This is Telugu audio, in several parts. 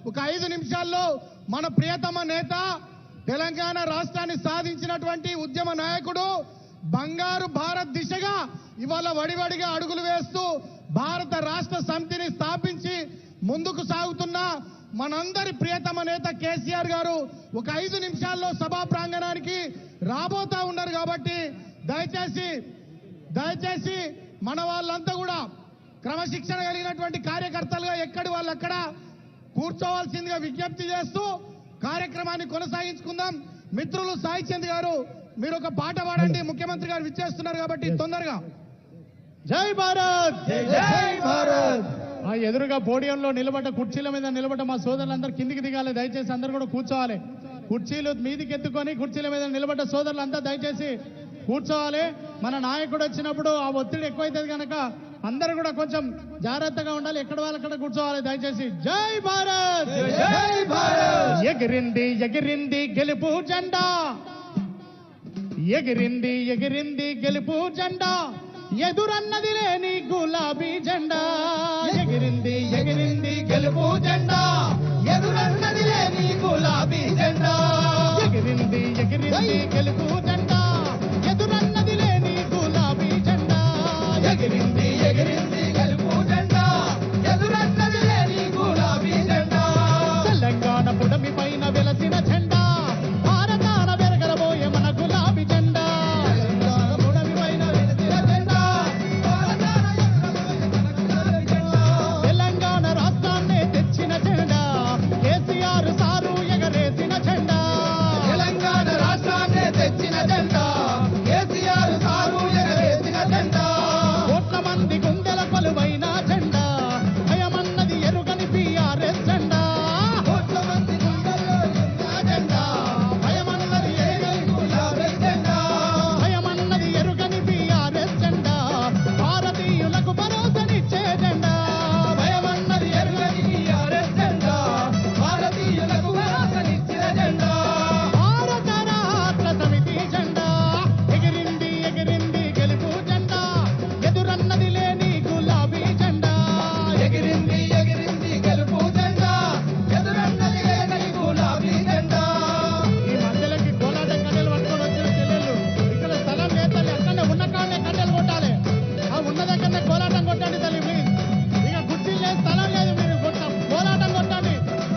ఒక 5 నిమిషాల్లో మన ప్రియతమ నేత తెలంగాణ రాష్ట్రాన్ని సాధించినటువంటి ఉద్యమ నాయకుడు బంగారు భారత్ దిశగా ఇవాళ వడివడిగా అడుగులు వేస్తూ భారత రాష్ట్ర సమితిని స్థాపించి ముందుకు సాగుతున్న మనందరి ప్రియతమ నేత కేసీఆర్ గారు ఒక 5 నిమిషాల్లో సభా ప్రాంగణానికి రాబోతా ఉన్నారు. కాబట్టి దయచేసి మన వాళ్ళంతా కూడా క్రమశిక్షణ కలిగినటువంటి కార్యకర్తలుగా ఎక్కడి వాళ్ళు అక్కడ కూర్చోవాల్సిందిగా విజ్ఞప్తి చేస్తూ కార్యక్రమాన్ని కొనసాగించుకుందాం. మిత్రులు సాయి చంద్ గారు మీరు ఒక పాట పాడండి. ముఖ్యమంత్రి గారు విచ్చేస్తున్నారు కాబట్టి తొందరగా. జై భారత్, జై భారత్. ఆ ఎదురుగా పోడియంలో నిలబడ్డ కుర్చీల మీద నిలబడ్డ మా సోదరులందరూ కిందికి దిగాలి. దయచేసి అందరూ కూడా కూర్చోవాలి. కుర్చీలు మీదికి ఎత్తుకొని కుర్చీల మీద నిలబడ్డ సోదరులంతా దయచేసి కూర్చోవాలి. మన నాయకుడు వచ్చినప్పుడు ఆ ఒత్తిడి ఎక్కువైతుంది కనుక అందరూ కూడా కొంచెం జాగ్రత్తగా ఉండాలి. ఎక్కడ వాళ్ళక్కడ కూర్చోవాలి దయచేసి. జై భారత్, జై భారత్. ఎగిరింది ఎగిరింది గెలుపు జెండా, ఎగిరింది ఎగిరింది గెలుపు జెండా, ఎదురన్నది లేని గులాబీ జెండా. ఎగిరింది ఎగిరింది గెలుపు జెండా, ఎదురన్నది లేని గులాబీ జెండా. ఎగిరింది ఎగిరింది గెలుపు జెండా, ఎదురన్నది లేని గులాబీ జెండా. ఎగిరింది ఎగిరింది గెలుపు జెండా, ఎదురన్నది లేని గులాబీ జెండా. తెలంగాణ పుడమి పైన వెలసిన జెండా, భారతాన వెరగలబోయే మన గులాబీ జెండా. తెలంగాణ పుడమి పైన వెలసిన జెండా, భారతాన వెరగలబోయే మన గులాబీ జెండా. తెలంగాణ రాష్ట్రాన్ని తెచ్చిన జెండా, కేసీఆర్ సారు ఎగరేసిన జెండా. తెలంగాణ రాష్ట్రాన్ని తెచ్చిన జెండా, కేసీఆర్ సారు ఎగరేసిన జెండా. కోట్ల మంది గుండెల కొలువైన జెండా, భయమన్నది ఎరుగని బీఆర్ఎస్ జెండా. కోట్ల మంది గుండెల్లో ఉన్న జెండా, భయమన్నది ఎరుగని బీఆర్ఎస్ జెండా. భయమన్నది ఎరుగని బీఆర్ఎస్ జెండా, భారతీయులకు భరోసానిచ్చే జెండా. భయమన్నది ఎరుగని బీఆర్ఎస్ జెండా, భారతీయులకు భరోసానిచ్చే జెండా. భారత రాష్ట్ర సమితి జెండా, ఎగిరింది ఎగిరింది గెలుపు జెండా, ఎదురన్నది లేని గులాబీ జెండా. ఎగిరింది ఎగిరింది గెలుపు జెండా, ఎదురన్నది లేని గులాబీ జెండా. ఈ మధ్యలోకి కోలాట కట్టెలు పట్టుకొని వచ్చిన చెల్లెళ్ళు ఇక్కడ స్థలం లేదు తల్లి, అక్కడనే ఉన్న కాడనే కట్టెలు కొట్టాలి. ఆ ఉన్న దగ్గరనే కోలాటం కొట్టండి తల్లి ప్లీజ్. ఇక కుర్చీలు లేదు, స్థలం లేదు, మీరు కోలాటం కొట్టండి.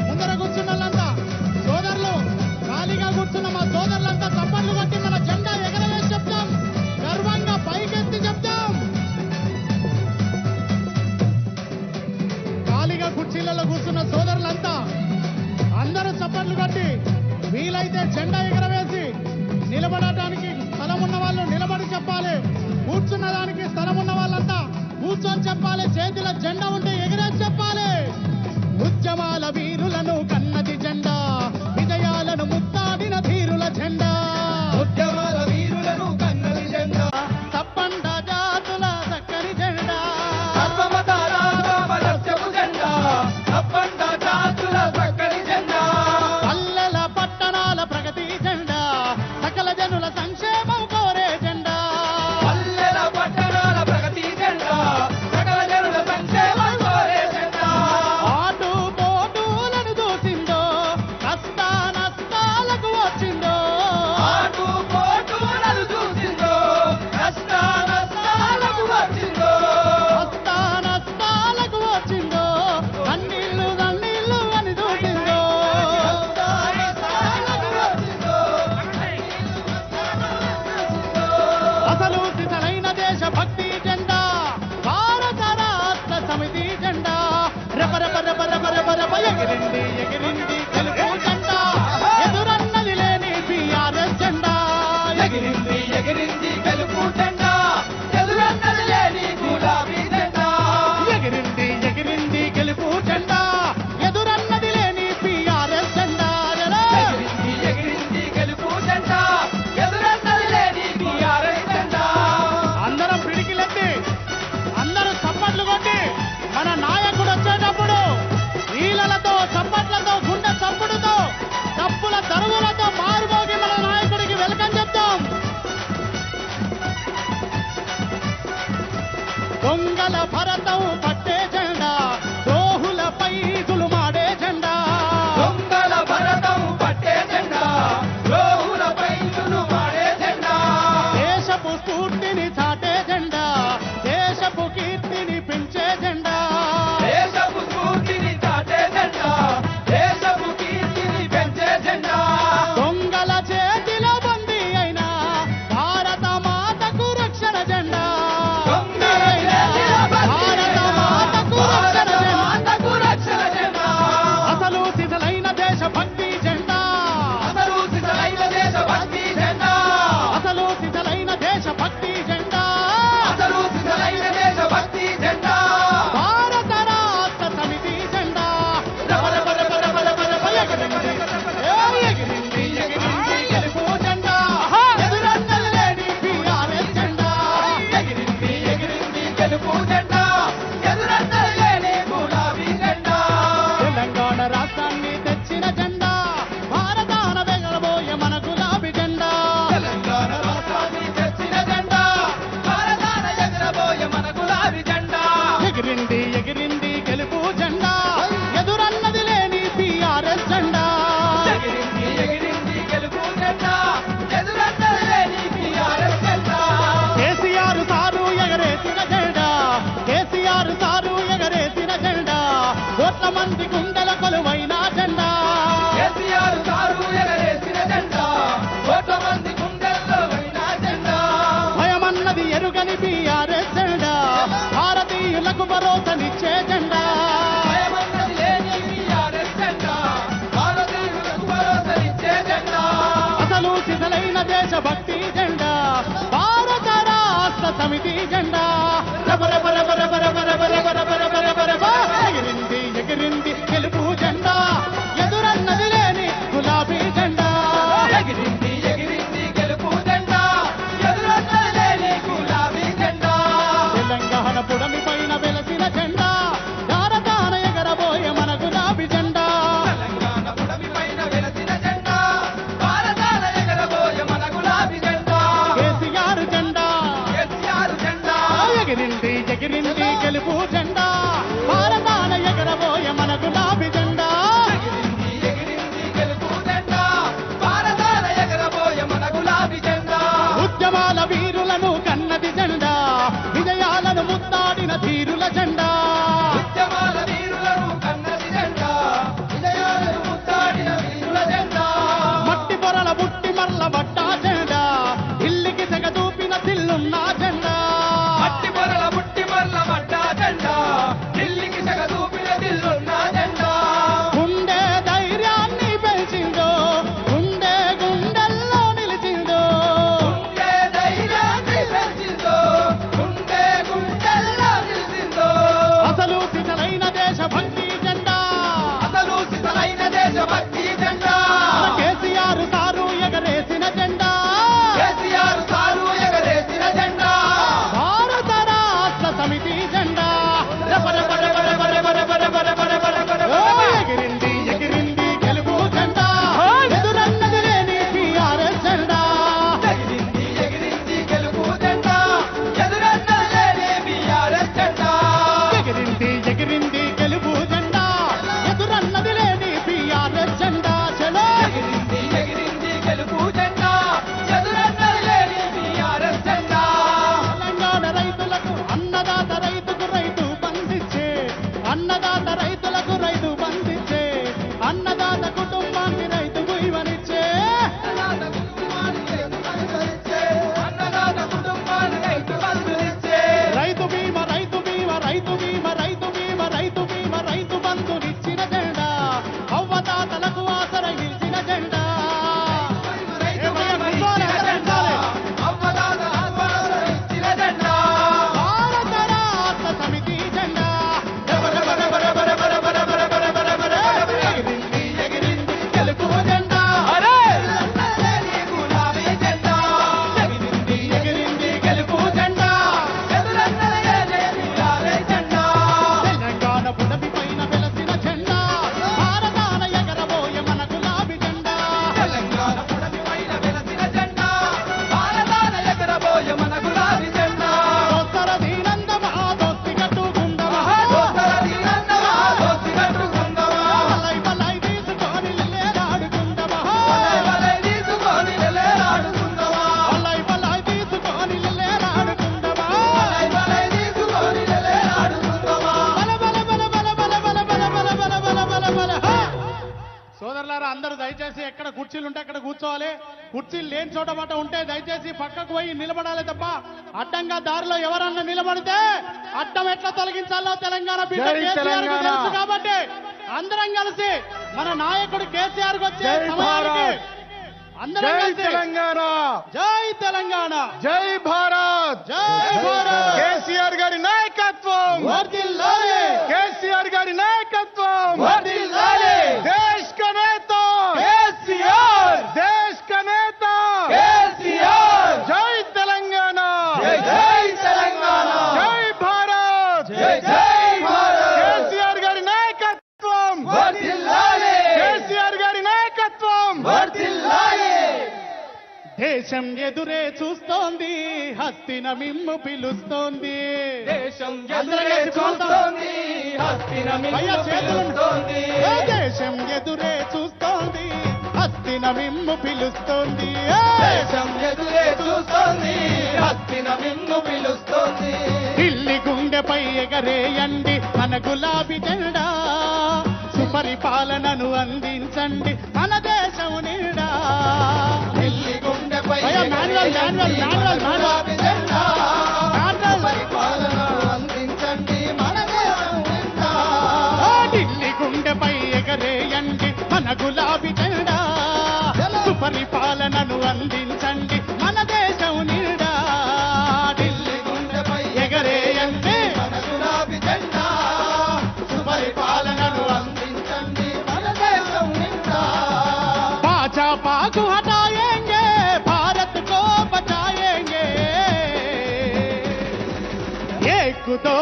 ముందర కూర్చున్న వాళ్ళంతా సోదరులు, ఖాళీగా కూర్చున్న మా సోదరులంతా చప్పట్లు కొట్టి మన జెండా ఎగరవేసి చెప్తాం, గర్వంగా పైకెత్తి చెప్తాం. ఖాళీగా కుర్చీలలో కూర్చున్న సోదరులంతా అందరూ చప్పట్లు కొట్టి వీలైతే జెండా ఎగరవేసి, నిలబడటానికి స్థలం ఉన్న వాళ్ళు నిలబడి చెప్పాలి, కూర్చున్న దానికి స్థలం ఉన్న వాళ్ళంతా కూర్చొని చెప్పాలి. చేతిలో జెండా ఉంటే ఎగిరేసి చెప్పాలి. ఉద్యమాల వీరులను కన్నది జెండా, విజయాలను ముత్తాడిన ధీరుల జెండా. ఉద్యమాల వీరులను కన్నది జెండా, తప్పండ జాతుల చక్కని జెండా. సర్వమతాల సామరస్యపు జెండా, తప్పండ జాతుల చక్కని జెండా. పల్లెల పట్టణాల ప్రగతి జెండా, సకల జనుల సంక్షేమం కోరే జెండా. పల్లెల పట్టణాల ప్రగతి జెండా, సకల జనుల సంక్షేమం కోరే జెండా. ఆటు పోటు రాష్ట్రాన్ని తెచ్చిన జెండా భారతాన వెగలబోయే మన గులాబీ జెండా తెలంగాణ రాష్ట్రాన్ని తెచ్చిన జెండా భారతాన ఎగరబోయే మన గులాబీ జెండా ఎగిరింది ఎగిరింది గెలుపు జెండా ఎదురన్నది లేని టీఆర్ఎస్ జెండా ఎగిరింది ఎగిరింది గెలుపు జెండా ఎదురన్నది లేని టీఆర్ఎస్ జెండా కేసీఆర్ సారు ఎగరేసిన జెండా కేసీఆర్ సారు ఎగరేసిన జెండా కోట్ల మంది గుండెల కొలువైన జెండా కేసీఆర్ సారు ఎగరేసిన జెండా కోట్ల మంది గుండెల్లో అయిన జెండా భయమన్నది ఎరుగని టీఆర్ఎస్ జెండా భారతీయులకు భరోసనిచ్చే జెండా భయమన్నది లేని టీఆర్ఎస్ జెండా భారతీయులకు భరోసనిచ్చే జెండా అసలు సిసలైన దేశభక్తి జెండా భారత రాష్ట్ర సమితి జెండా ఎగిరింది ఎగిరింది గెలుపు జెండా ఎదురన్నది లేని గులాబీ జెండా ఎగిరింది ఎగిరింది గెలుపు జెండా ఎదురన్నది లేని గులాబీ జెండా తెలంగాణ పుడమి పైన వెలసిన జెండా భారతాన ఎగరబోయే మన గులాబీ జెండా తెలంగాణ పుడమి పైన వెలసిన జెండా భారతాన ఎగరబోయే మన గులాబీ జెండా కేసీఆర్ జెండా కేసీఆర్ జెండా ఎగిరింది ఎగిరింది గెలుపు జెండా భారతాన ఎగరబోయే మన గులాబీ జెండా ఎగిరింది ఎగిరింది గెలుపు జెండా భారతాన ఎగరబోయే మన గులాబీ జెండా ఉద్యమాల వీరులను కన్నది జెండా విజయాలను ముద్దాడిన ధీరుల జెండా ఉద్యమాల వీరులను కన్నది జెండా విజయాలను ముద్దాడిన వీరుల జెండా మట్టి పొరల బుట్టి మర్ల బట్టా జెండా ఇల్లికి తెగ దూపిన తిల్లున్న జెండా మట్టి పొరల ముట్టి మల్ల మడ్డ జెండా ఢిల్లీకి సగ దూపిన దిల్లున్న జెండా గుండె ధైర్యాన్ని పెంచిందో గుండె గుండెల్లో నిలిచిందో గుండె ధైర్యాన్ని పెంచిందో గుండె గుండెల్లో నిలిచిందో అసలు సిసలైన దేశభక్తి జెండా అసలు సిసలైన దేశభక్తి జెండా మన కేసీఆర్ సారు ఎగరేసిన జెండా కేసీఆర్ సారు ఎగరేసిన జెండా భారత రాష్ట్ర సమితి జెండా ఎగిరింది ఎగిరింది గెలుపు జెండా ఎదురన్నది లేని టీఆర్ఎస్ జెండా ఎగిరింది ఎగిరింది గెలుపు జెండా ఎదురన్నది లేని బీఆర్ఎస్ జెండా ఎగిరింది ఎగిరింది గెలుపు జెండా ఎదురన్నది లేని టీఆర్ఎస్ జెండా చలో ఎగిరింది ఎగిరింది గెలుపు జెండా ఎదురన్నది లేని బీఆర్ఎస్ జెండా తెలంగాణ రైతులకు అన్నదాత రైతుకు రైతు బంధించే అన్నదాత రైతులకు రైతు బంధించే అన్నదాత కుటుంబాన్ని రైతుకు ఇవనిచ్చే అన్నదాత కుటుంబాన్ని అనుసరించే అన్నదాత కుటుంబాన్ని రైతు బంధునిచ్చే రైతు బీమా రైతు బీమా రైతు బీమా రైతు బీమా రైతు బీమా రైతు బంధునిచ్చిన జెండా అవ్వదాతలకు ఆసర నిలిచిన జెండా ఏమయ్య కూర్చోలే, అందరూ కూర్చోలే. అవ్వదాత ఆత్మహత్య ఇచ్చిన జెండా భారత రాష్ట్ర సమితి జెండా ఎగిరింది ఎగిరింది గెలుపు జెండా ఎదురన్నది లేని గులాబీ జెండా ఎగిరింది ఎగిరింది గెలుపు జెండా ఎదురన్నది లేని బీఆర్ఎస్ జెండా తెలంగాణ పుడమి పైన వెలసిన జెండా భారతాన ఎగరబోయే మన గులాబీ జెండా తెలంగాణ పుడమి పైన వెలసిన జెండా భారతాన ఎగరబోయే మన గులాబీ జెండా దోస్తర దీనందమా దోస్తి కట్టుకుందమా దోస్తర దీనన్నమా దోస్తి కట్టుకుందమా బలై బలై తీసుకొని లేలాడుకుందమా వలై తీసుకొని నిలలాడుకుందమా బలై బలై తీసుకొని లేలాడుకుందమా వలై తీసుకొని నిలలాడుకుందమా బల బల బల బల బల బల బల బల బల బల బల బల హా! సోదరులారా అందరూ దయచేసి ఎక్కడ కుర్చీలు ఉంటే అక్కడ కూర్చోవాలి కుర్చీలు లేని చోట మాట ఉంటే దయచేసి పక్కకు పోయి నిలబడాలి తప్ప అడ్డంగా దారిలో ఎవరన్నా నిలబడితే అడ్డం ఎట్లా తొలగించాలో తెలంగాణ బిడ్డ జై కేసీఆర్ కు తెలంగాణ. తెలుసు కాబట్టి అందరం కలిసి మన నాయకుడు కేసీఆర్ కు వచ్చే జై సమయానికి భారత్. అందరం జై కలిసి తెలంగాణ జై తెలంగాణ జై భారత్ జై భారత్ కేసీఆర్ గారి నాయకత్వం వర్ధిల్లాలి. కేసీఆర్ గారి నాయకత్వం వర్ధిల్లాలి. దేశ్ కా నేత కేసీఆర్ దేశ్ కా నేత కేసీఆర్ జై తెలంగాణ జై జై తెలంగాణ జై భారత్ జై జై భారత్ కేసీఆర్ గారి నాయకత్వం వర్ధిల్లాలి. దేశం ఎదురే చూస్తోంది హస్తిన మిమ్ము పిలుస్తోంది దేశం ఎదురే చూస్తోంది హస్తిన మిమ్ము పిలుస్తోంది దేశం ఎదురే చూస్తోంది హస్తిన మిమ్ము పిలుస్తోంది దేశం ఎదురే చూస్తోంది హస్తిన మిమ్ము పిలుస్తోంది ఢిల్లీ గుండెపై ఎగరేయండి మన గులాబీ జెండా సుపరిపాలనను అందించండి మన దేశం నిండా ఢిల్లీ గుండెపై గులాబీ జెండా పరిపాలనను అందించండి మన దేశం నిండా ఢిల్లీ గుండెపై ఎగరేయండి మన గులాబీ జెండా సుపరిపాలనను అందించండి మన దేశం నిండా ఢిల్లీ గుండెపై ఎగరేయండి మన గులాబీ జెండా సుపరిపాలనను అందించండి మన దేశం నిండా भाजपा को हटाएंगे भारत को बचाएंगे एक दो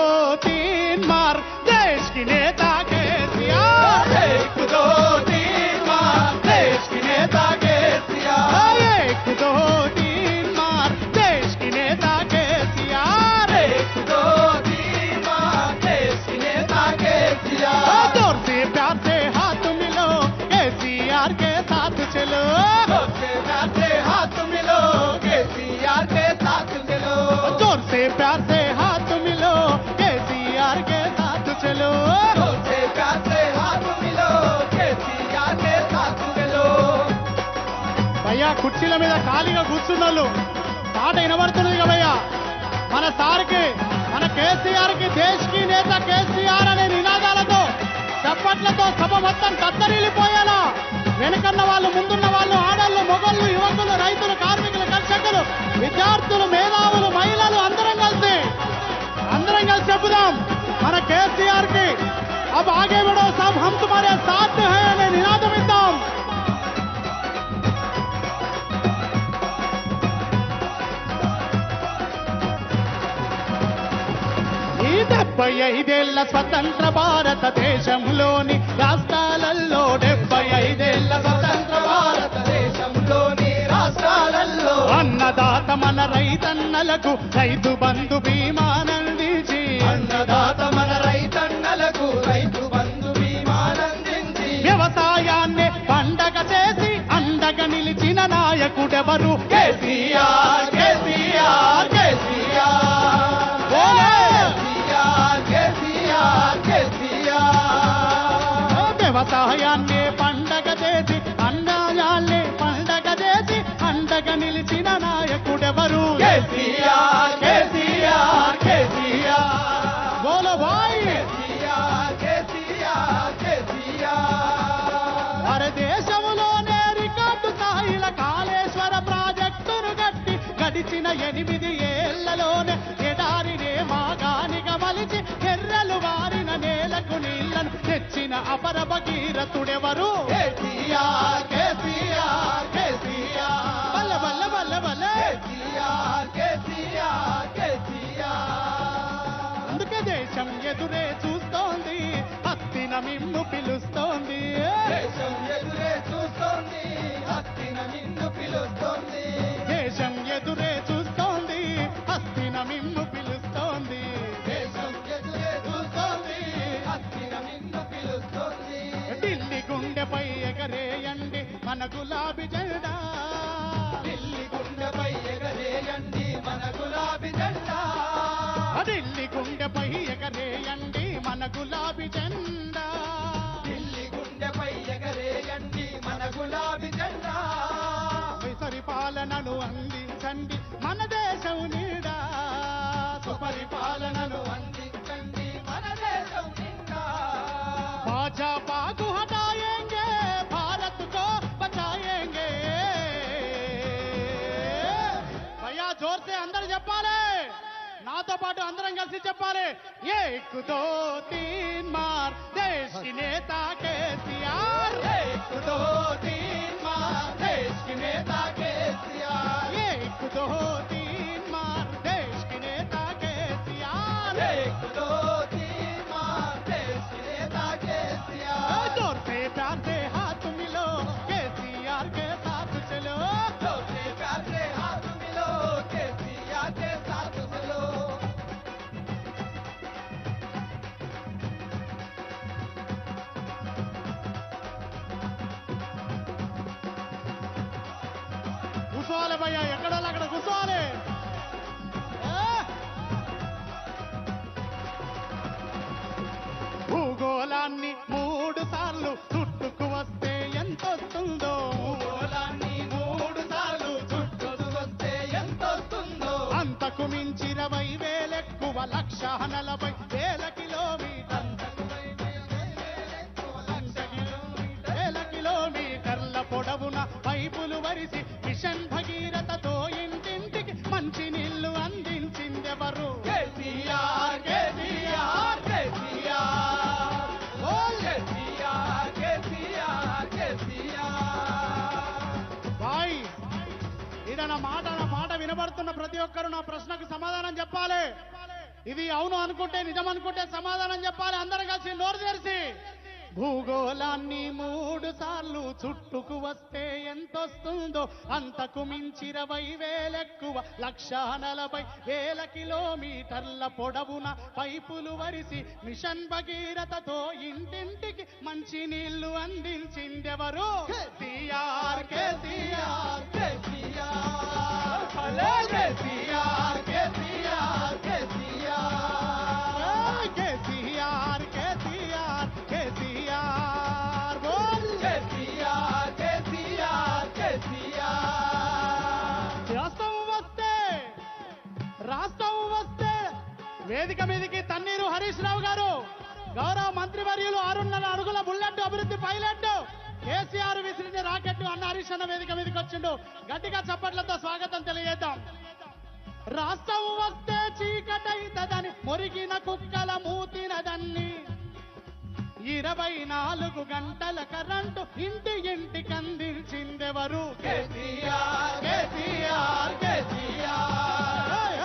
तीन मार देश की नेता केसीआर एक दो तीन मार देश की नेता केसीआर एक दो तीन मार देश की नेता केसीआर एक दो तीन मार देश की नेता केसीआर जोर से प्यार से हाथ मिलो केसीआर के साथ चलो जोर से प्यार से हाथ मिलो केसीआर के साथ चलो जोर से प्यार से हाथ मिलो केसीआर के साथ चलो जोर से प्यार से हाथ मिलो केसीआर के साथ चलो భయ్యా కుర్చీల మీద ఖాళీగా కూర్చున్నోళ్ళు పాట వినబడుతున్నది భయ్యా మన సార్కి మన కేసీఆర్ కి దేశ్ కి నేత కేసీఆర్ అనే నినాదాలతో చప్పట్లతో సభ మొత్తం కత్తరిల్లిపోయేలా వెనుకన్న వాళ్ళు ముందున్న వాళ్ళు ఆడళ్ళు మొగళ్ళు యువకులు రైతులు కార్మికులు కర్షకులు విద్యార్థులు మేధావులు మహిళలు అందరం కలిసి చెప్పుదాం మన కేసీఆర్ కి अब आगे बढ़ो सब हम तुम्हारे साथ हैं అనే నినాదం ఇద్దాం. ఈ 75 స్వతంత్ర భారతదేశంలోని రాష్ట్రాలలో 75 స్వతంత్ర భారతదేశంలోని రాష్ట్రాలలో అన్నదాత మన రైతన్నలకు రైతు బంధు బీమానందించి అన్నదాత మన రైతన్నలకు రైతు బంధు బీమానందించి వ్యవసాయాన్ని పండగ చేసి అండగా నిలిచిన నాయకుడెవరు? కేసీఆర్ కేసీఆర్ కేసీఆర్ కేసీఆర్ కేసీఆర్ వ్యవసాయాన్ని పండగ చేసి అన్నాయాన్ని పండగ చేసి అండగా నిలిచిన నాయకుడెవరు? కేసీఆర్ కేసీఆర్ కేసీఆర్ బోలో భాయ్ కేసీఆర్ కేసీఆర్ కేసీఆర్ భారతదేశంలోనే రికార్డు స్థాయిల కాళేశ్వర ప్రాజెక్టును కట్టి గడిచిన 8 ఏళ్లలోనే ఎడారినే మాగానిగా మలిచి ఎర్రలు వారిన నేలకు నీళ్లను తెచ్చిన అపర భగీరథుడెవరు? కేసీఆర్ కేసీఆర్ కేసీఆర్ బల్ల బల్ల బల్ల బల్ల కేసీఆర్ కేసీఆర్ కేసీఆర్ అందుకే దేశం ఎదురే చూస్తోంది హస్తిన మిమ్ము పిలుస్తోంది. దేశం ఎదురే చూస్తోంది హస్తిన నిన్ను పిలుస్తోంది దేశం ఎదురే చూస్తోంది హస్తిన మిమ్ము పిలుస్తోంది. దేశం ఎదురే చూస్తోంది హస్తిన నిన్ను పిలుస్తోంది ఢిల్లీ గుండెపై ఎగరేయండి మన గులాబీ జెండా. ఢిల్లీ గుండెపై ఎగరేయండి మన గులాబీ జెండా ఢిల్లీ గుండెపై ఎగరేయండి మన గులాబీ జెండా. ఢిల్లీ గుండెపై ఎగరేయండి మన గులాబీ జెండా పరిపాలనను అందించండి మన దేశం నీడా. సుపరిపాలనను అందించండి మన దేశం నిండా भाजपा को हटाएंगे भारत को बचाएंगे. भैया जोर से अंदर చెప్పాలి, నాతో పాటు అందరం కలిసి చెప్పాలి. 1 2 3 मार देश की नेता केसीआर. 1 2 3 मार देश की नेता केसीआर 1 2 3 मार देश की नेता केसीआर. 1 2 3 मार देश की नेता केसीआर जोर से प्यार से हाथ मिलो केसीआर के साथ चलो. जोर से प्यार से కూర్చోవాలి భయ్యా, ఎక్కడో అక్కడ కూర్చోవాలి. భూగోళాన్ని 3 సార్లు చుట్టుకు వస్తే ఎంతొస్తుందో, భూగోళాన్ని 3 సార్లు చుట్టుకు వస్తే ఎంతొస్తుందో, అంతకు మించి 20,000 ఎక్కువ 1,40,000 కిలోమీటర్ల కిలోమీటర్ల పొడవున పైపులు వరిసి మిషన్ భగీరథతో ఇంటింటికి మంచి నీళ్లు అందించిందెవరు? కేసీఆర్ కేసీఆర్ కేసీఆర్ కేసీఆర్ కేసీఆర్ కేసీఆర్. బాయ్ ఇడ నా మాట వినబడుతున్న ప్రతి ఒక్కరు నా ప్రశ్నకు సమాధానం చెప్పాలి. ఇది అవును అనుకుంటే, నిజం అనుకుంటే సమాధానం చెప్పాలి. అందరం కలిసి నోరు తెరిచి. భూగోళాన్ని 3 సార్లు చుట్టుకు వస్తే ఎంతొస్తుందో, అంతకు మించి 20,000 ఎక్కువ 1,40,000 కిలోమీటర్ల పొడవున పైపులు వరిసి మిషన్ భగీరథతో ఇంటింటికి మంచి నీళ్లు అందించిందెవరు? కేసీఆర్ కేసీఆర్ కేసీఆర్ కేసీఆర్ కేసీఆర్ కేసీఆర్ కేసీఆర్ కేసీఆర్ కేసీఆర్ బోల్ కేసీఆర్ కేసీఆర్ కేసీఆర్. రాష్ట్రం వస్తే వేదిక మీదకి తన్నీరు హరీష్ రావు గారు, గౌరవ మంత్రివర్యులు 6.5 అడుగుల బుల్లెట్ అభివృద్ధి పైలట్ కేసీఆర్ విసిరిన రాకెట్ అన్న హరీష్ అన్న వేదిక మీదకి వచ్చిండు. గట్టిగా చప్పట్లతో స్వాగతం తెలియజేద్దాం. రాష్ట్రం వస్తే చీకటైతదని మొరిగిన కుక్కల మూతినదన్ని, 24 గంటల కరెంటు ఇంటికి అందించిందెవరు? కేసీఆర్ కేసీఆర్ కేసీఆర్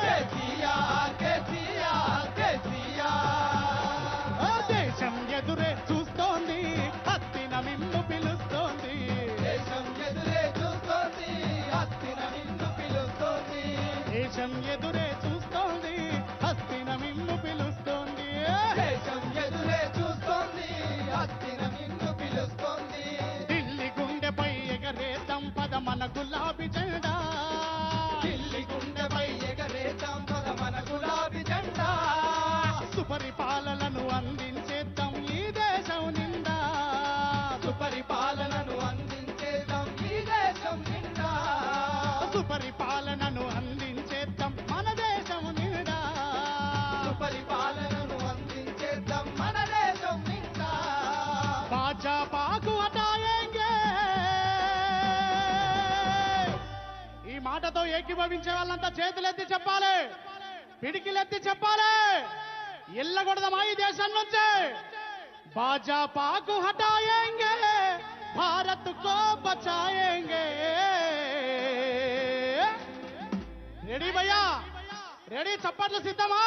కేసీఆర్ కేసీఆర్ కేసీఆర్. దేశం ఎదురే చూస్తోంది, హస్తిన నిన్ను పిలుస్తోంది. దేశం ఎదురే చూస్తోంది, హస్తిన నిన్ను పిలుస్తోంది. దేశం ఎదురే చూస్తోంది, హస్తిన నిన్ను పిలుస్తోంది. దేశం ఎదురే చూస్తోంది, హస్తిన నిన్ను పిలుస్తోంది. ఢిల్లీ గుండెపై ఎగరేద్దాం పద మన గులాబీ జెండా, ఢిల్లీ గుండెపై ఎగరేద్దాం పద మన గులాబీ జెండా. సుపరిపాలనను అందించేద్దాం ఈ దేశం నిండా, సుపరిపాలనను అందించేద్దాం ఈ దేశం నిండా. సుపరిపాలనను అందించేద్దాం మన దేశం నిండా. సుపరిపాలనను అందించేద్దాం మన దేశం నిండా. భాజపాకు హటాయేంగే. ఈ మాటతో ఏకీభవించే వాళ్ళంతా చేతులెత్తి చెప్పాలి, పిడికిలెత్తి చెప్పాలి. ఎల్లగొడదామా ఈ దేశం నుంచి? భాజపాకు హటాయేంగే, భారత్ కో బచాయేంగే. రెడీ భయ్యా, రెడీ? చప్పట్లు సిద్ధమా?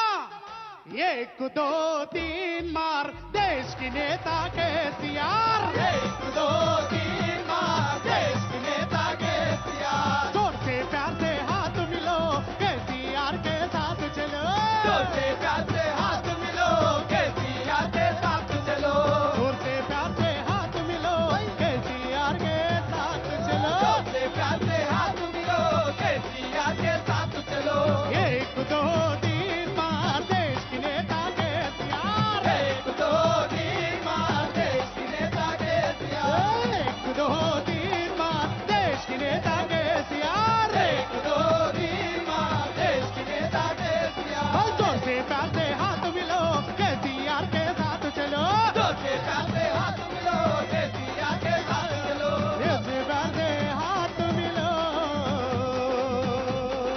1 2 3 मार देश की नेता केसीआर, 1 2 3 मार देश की नेता केसीआर. जोर से प्यार से हाथ मिलो केसीआर के साथ चलो, जोर से प्यार से हाथ मिलो केसीआर के साथ चलो. जोर से प्यार से हाथ मिलो केसीआर के साथ चलो. जोर से प्यार से हाथ मिलो केसीआर के साथ चलो. 1 2 3 मार देश की नेता केसीआर, 1 2 3 मार देश की नेता केसीआर. 1 2 3 मार देश की नेता केसीआर. 1 2 3 मार देश की नेता केसीआर. जोर से प्यार से हाथ मिलो केसीआर के साथ चलो, जोर से प्यार से हाथ मिलो केसीआर के साथ चलो. जोर से प्यार से हाथ मिलो.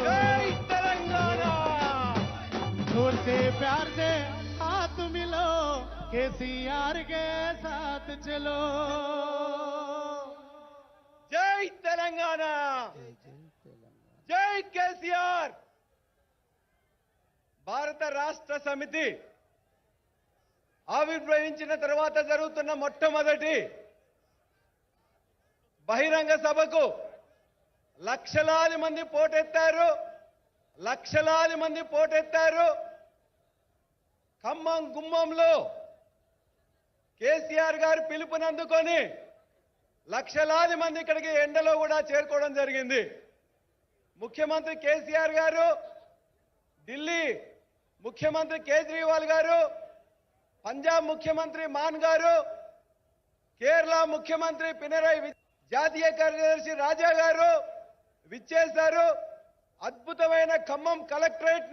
जय तेलंगाना. जोर से प्यार से हाथ मिलो केसीआर के साथ चलो. जय तेलंगाना. जय केसीआर. భారత రాష్ట్ర సమితి ఆవిర్భవించిన తర్వాత జరుగుతున్న మొట్టమొదటి బహిరంగ సభకు లక్షలాది మంది పోటెత్తారు. ఖమ్మం గుమ్మంలో కేసీఆర్ గారు పిలుపునందుకొని లక్షలాది మంది ఇక్కడికి ఎండలో కూడా చేరుకోవడం జరిగింది. ముఖ్యమంత్రి కేసీఆర్ గారు, ఢిల్లీ ముఖ్యమంత్రి కేజ్రీవాల్ గారు, పంజాబ్ ముఖ్యమంత్రి మాన్ గారు, కేరళ ముఖ్యమంత్రి పినరయి, జాతీయ కార్యదర్శి రాజా గారు విచ్చేశారు. అద్భుతమైన ఖమ్మం కలెక్టరేట్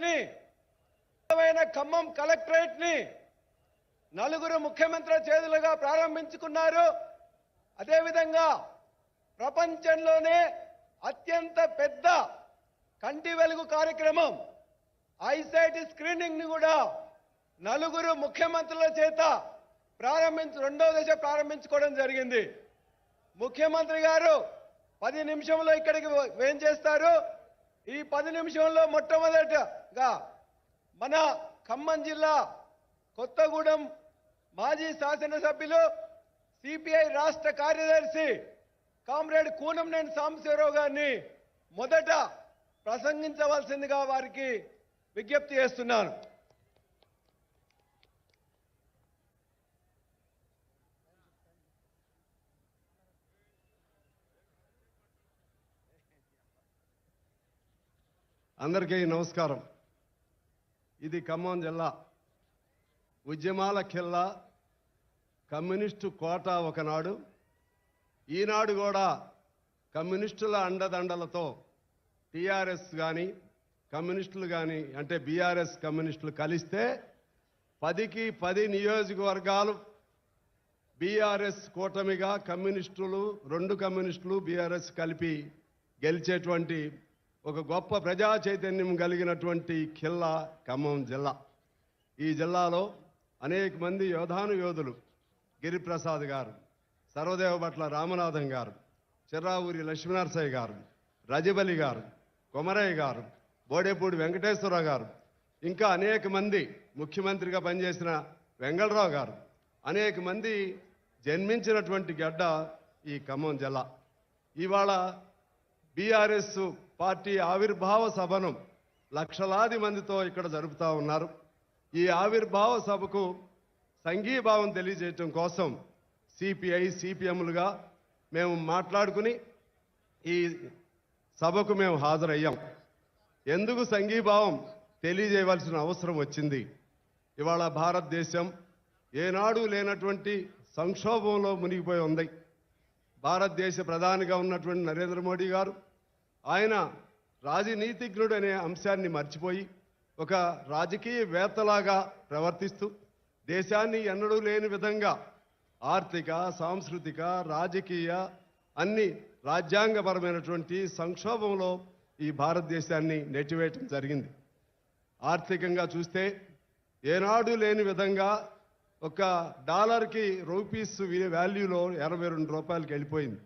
ని నలుగురు ముఖ్యమంత్రుల చేతులుగా ప్రారంభించుకున్నారు. అదేవిధంగా ప్రపంచంలోనే అత్యంత పెద్ద కంటి వెలుగు కార్యక్రమం ఐసైట్ స్క్రీనింగ్ ని కూడా నలుగురు ముఖ్యమంత్రుల చేత రెండవ దశ ప్రారంభించుకోవడం జరిగింది. ముఖ్యమంత్రి గారు 10 నిమిషంలో ఇక్కడికి వేంచేస్తారు. ఈ 10 నిమిషంలో మొట్టమొదటగా మన ఖమ్మం జిల్లా కొత్తగూడెం మాజీ శాసనసభ్యులు, సిపిఐ రాష్ట్ర కార్యదర్శి కామ్రేడ్ కూనంనేని సాంబశివరావు గారిని మొదట ప్రసంగించవలసిందిగా వారికి విజ్ఞప్తి చేస్తున్నాను. అందరికీ నమస్కారం. ఇది ఖమ్మం జిల్లా ఉద్యమాల ఖిల్లా, కమ్యూనిస్టు కోట ఒకనాడు. ఈనాడు కూడా కమ్యూనిస్టుల అండదండలతో టీఆర్ఎస్ కానీ కమ్యూనిస్టులు కానీ అంటే బీఆర్ఎస్ కమ్యూనిస్టులు కలిస్తే 10కి 10 నియోజకవర్గాలు బీఆర్ఎస్ కూటమిగా కమ్యూనిస్టులు, 2 కమ్యూనిస్టులు బీఆర్ఎస్ కలిపి గెలిచేటువంటి ఒక గొప్ప ప్రజా చైతన్యం కలిగినటువంటి ఖిల్లా ఖమ్మం జిల్లా. ఈ జిల్లాలో అనేక మంది యోధులు, గిరిప్రసాద్ గారు, సర్వదేవ భట్ల రామనాథం గారు, చిర్రావూరి లక్ష్మీనరసయ్య గారు, రజబలి గారు, కొమరయ్య గారు, బోడేపూడి వెంకటేశ్వరరావు గారు, ఇంకా అనేక మంది, ముఖ్యమంత్రిగా పనిచేసిన వెంగళరావు గారు, అనేక మంది జన్మించినటువంటి గడ్డ ఈ ఖమ్మం జిల్లా. ఇవాళ బీఆర్ఎస్ పార్టీ ఆవిర్భావ సభను లక్షలాది మందితో ఇక్కడ జరుపుతూ ఉన్నారు. ఈ ఆవిర్భావ సభకు సంఘీభావం తెలియజేయటం కోసం సిపిఐ, సిపిఎంలుగా మేము మాట్లాడుకుని ఈ సభకు మేము హాజరయ్యాం. ఎందుకు సంఘీభావం తెలియజేయవలసిన అవసరం వచ్చింది? ఇవాళ భారతదేశం ఏనాడు లేనటువంటి సంక్షోభంలో మునిగిపోయి ఉంది. భారతదేశ ప్రధానిగా ఉన్నటువంటి నరేంద్ర మోడీ గారు, ఆయన రాజనీతిజ్ఞుడు అనే అంశాన్ని మర్చిపోయి ఒక రాజకీయవేత్తలాగా ప్రవర్తిస్తూ దేశాన్ని ఎన్నడూ లేని విధంగా ఆర్థిక, సాంస్కృతిక, రాజకీయ అన్ని రాజ్యాంగపరమైనటువంటి సంక్షోభంలో ఈ భారతదేశాన్ని నెట్టివేయటం జరిగింది. ఆర్థికంగా చూస్తే ఏనాడు లేని విధంగా ఒక డాలర్కి రూపీస్ వాల్యూలో 82 రూపాయలకి వెళ్ళిపోయింది.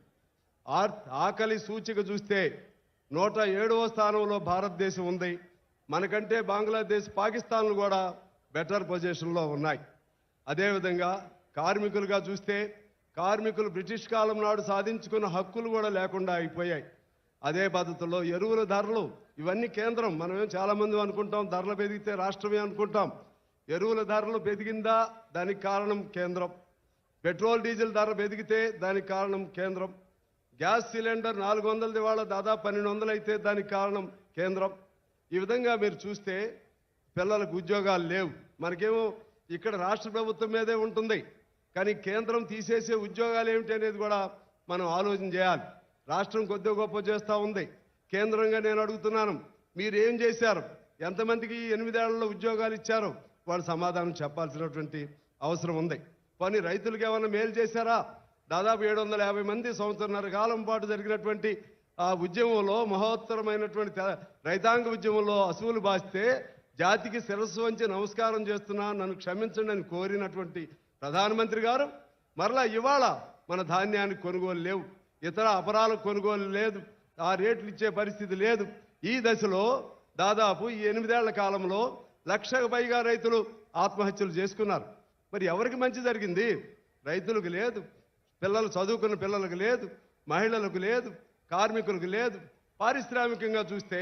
ఆకలి సూచిక చూస్తే 107వ స్థానంలో భారతదేశం ఉంది. మనకంటే బంగ్లాదేశ్, పాకిస్తాన్లు కూడా బెటర్ పొజిషన్లో ఉన్నాయి. అదేవిధంగా కార్మికులుగా చూస్తే కార్మికులు బ్రిటిష్ కాలం నాడు సాధించుకున్న హక్కులు కూడా లేకుండా అయిపోయాయి. అదే పద్ధతిలో ఎరువుల ధరలు, ఇవన్నీ కేంద్రం. మనమేం చాలామంది అనుకుంటాం ధరలు పెరిగితే రాష్ట్రమే అనుకుంటాం. ఎరువుల ధరలు పెరిగిందా, దానికి కారణం కేంద్రం. పెట్రోల్ డీజిల్ ధర పెరిగితే దానికి కారణం కేంద్రం. గ్యాస్ సిలిండర్ 400 ఇవాళ దాదాపు 1200 అయితే దానికి కారణం కేంద్రం. ఈ విధంగా మీరు చూస్తే పిల్లలకు ఉద్యోగాలు లేవు. మనకేమో ఇక్కడ రాష్ట్ర ప్రభుత్వం మీదే ఉంటుంది, కానీ కేంద్రం తీసేసే ఉద్యోగాలు ఏమిటి అనేది కూడా మనం ఆలోచన చేయాలి. రాష్ట్రం కొద్దిగా గొప్ప చేస్తూ ఉంది. కేంద్రంగా నేను అడుగుతున్నాను, మీరు ఏం చేశారు? ఎంతమందికి 8 ఏళ్లలో ఉద్యోగాలు ఇచ్చారో వాళ్ళు సమాధానం చెప్పాల్సినటువంటి అవసరం ఉంది. కానీ రైతులకు ఏమైనా మేలు చేశారా? దాదాపు 750 మంది సంవత్సరన్నర కాలం పాటు జరిగినటువంటి ఆ ఉద్యమంలో, మహోత్తరమైనటువంటి రైతాంగ ఉద్యమంలో అసువులు బాస్తే జాతికి శిరస్సు వంచి నమస్కారం చేస్తున్నా, నన్ను క్షమించండి అని కోరినటువంటి ప్రధానమంత్రి గారు మరలా ఇవాళ మన ధాన్యానికి కొనుగోలు లేవు, ఇతర అపరాలకు కొనుగోలు లేదు, ఆ రేట్లు ఇచ్చే పరిస్థితి లేదు. ఈ దశలో దాదాపు ఈ 8 ఏళ్ల కాలంలో 1,00,000కు పైగా రైతులు ఆత్మహత్యలు చేసుకున్నారు. మరి ఎవరికి మంచి జరిగింది? రైతులకు లేదు, పిల్లలు చదువుకున్న పిల్లలకు లేదు, మహిళలకు లేదు, కార్మికులకు లేదు. పారిశ్రామికంగా చూస్తే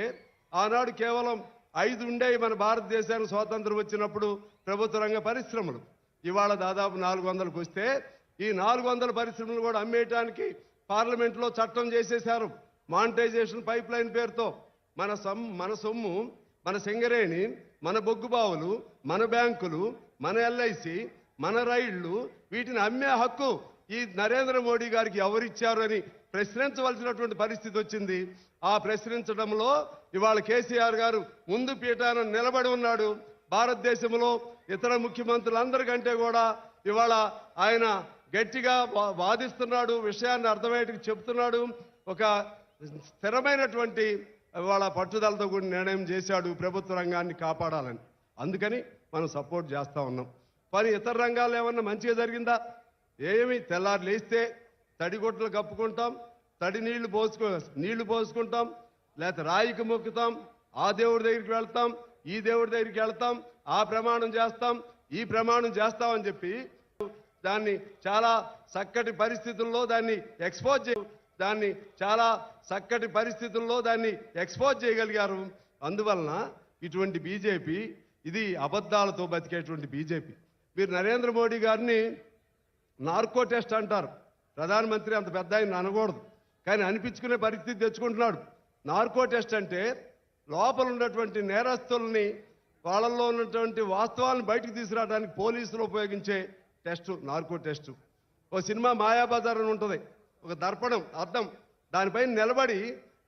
ఆనాడు కేవలం 5 ఉండేవి మన భారతదేశానికి స్వాతంత్రం వచ్చినప్పుడు ప్రభుత్వ రంగ పరిశ్రమలు. ఇవాళ దాదాపు 400కు వస్తే ఈ 400 పరిశ్రమలు కూడా అమ్మేయటానికి పార్లమెంట్లో చట్టం చేసేశారు. మానిటైజేషన్ పైప్ లైన్ పేరుతో మన సొమ్ము, మన సింగరేణి, మన బొగ్గుబావులు, మన బ్యాంకులు, మన ఎల్ఐసి, మన రైళ్లు, వీటిని అమ్మే హక్కు ఈ నరేంద్ర మోడీ గారికి ఎవరిచ్చారు అని ప్రశ్నించవలసినటువంటి పరిస్థితి వచ్చింది. ఆ ప్రశ్నించడంలో ఇవాళ కేసీఆర్ గారు ముందు పీఠాన నిలబడి ఉన్నాడు. భారతదేశంలో ఇతర ముఖ్యమంత్రులందరికంటే కూడా ఇవాళ ఆయన గట్టిగా వాదిస్తున్నాడు, విషయాన్ని అర్థమయ్యేట్టుగా చెప్తున్నాడు. ఒక స్థిరమైనటువంటి ఇవాళ పట్టుదలతో కూడా నిర్ణయం చేశాడు ప్రభుత్వ రంగాన్ని కాపాడాలని. అందుకని మనం సపోర్ట్ చేస్తూ ఉన్నాం. కానీ ఇతర రంగాల్లో ఏమన్నా మంచిగా జరిగిందా? ఏమి తెల్లారు లేస్తే తడిగొట్లు కప్పుకుంటాం, తడి నీళ్లు పోసుకుంటాం, లేకపోతే రాయికి మొక్కుతాం, ఆ దేవుడి దగ్గరికి వెళ్తాం, ఈ దేవుడి దగ్గరికి వెళ్తాం, ఆ ప్రమాణం చేస్తాం, ఈ ప్రమాణం చేస్తామని చెప్పి దాన్ని చాలా చక్కటి పరిస్థితుల్లో దాన్ని ఎక్స్పోజ్ చేయగలిగారు. అందువలన ఇటువంటి బీజేపీ, ఇది అబద్ధాలతో బతికేటువంటి బీజేపీ. మీరు నరేంద్ర మోడీ గారిని నార్కో టెస్ట్ అంటారు. ప్రధానమంత్రి అంత పెద్ద ఆయన అనకూడదు, కానీ అనిపించుకునే పరిస్థితి తెచ్చుకుంటున్నాడు. నార్కో టెస్ట్ అంటే లోపల ఉన్నటువంటి నేరస్తుల్ని, వాళ్ళల్లో ఉన్నటువంటి వాస్తవాలను బయటకు తీసుకురావడానికి పోలీసులు ఉపయోగించే టెస్ట్ నార్కో టెస్ట్. ఓ సినిమా మాయాబజార్ అని ఉంటుంది, ఒక దర్పణం అర్థం, దానిపైన నిలబడి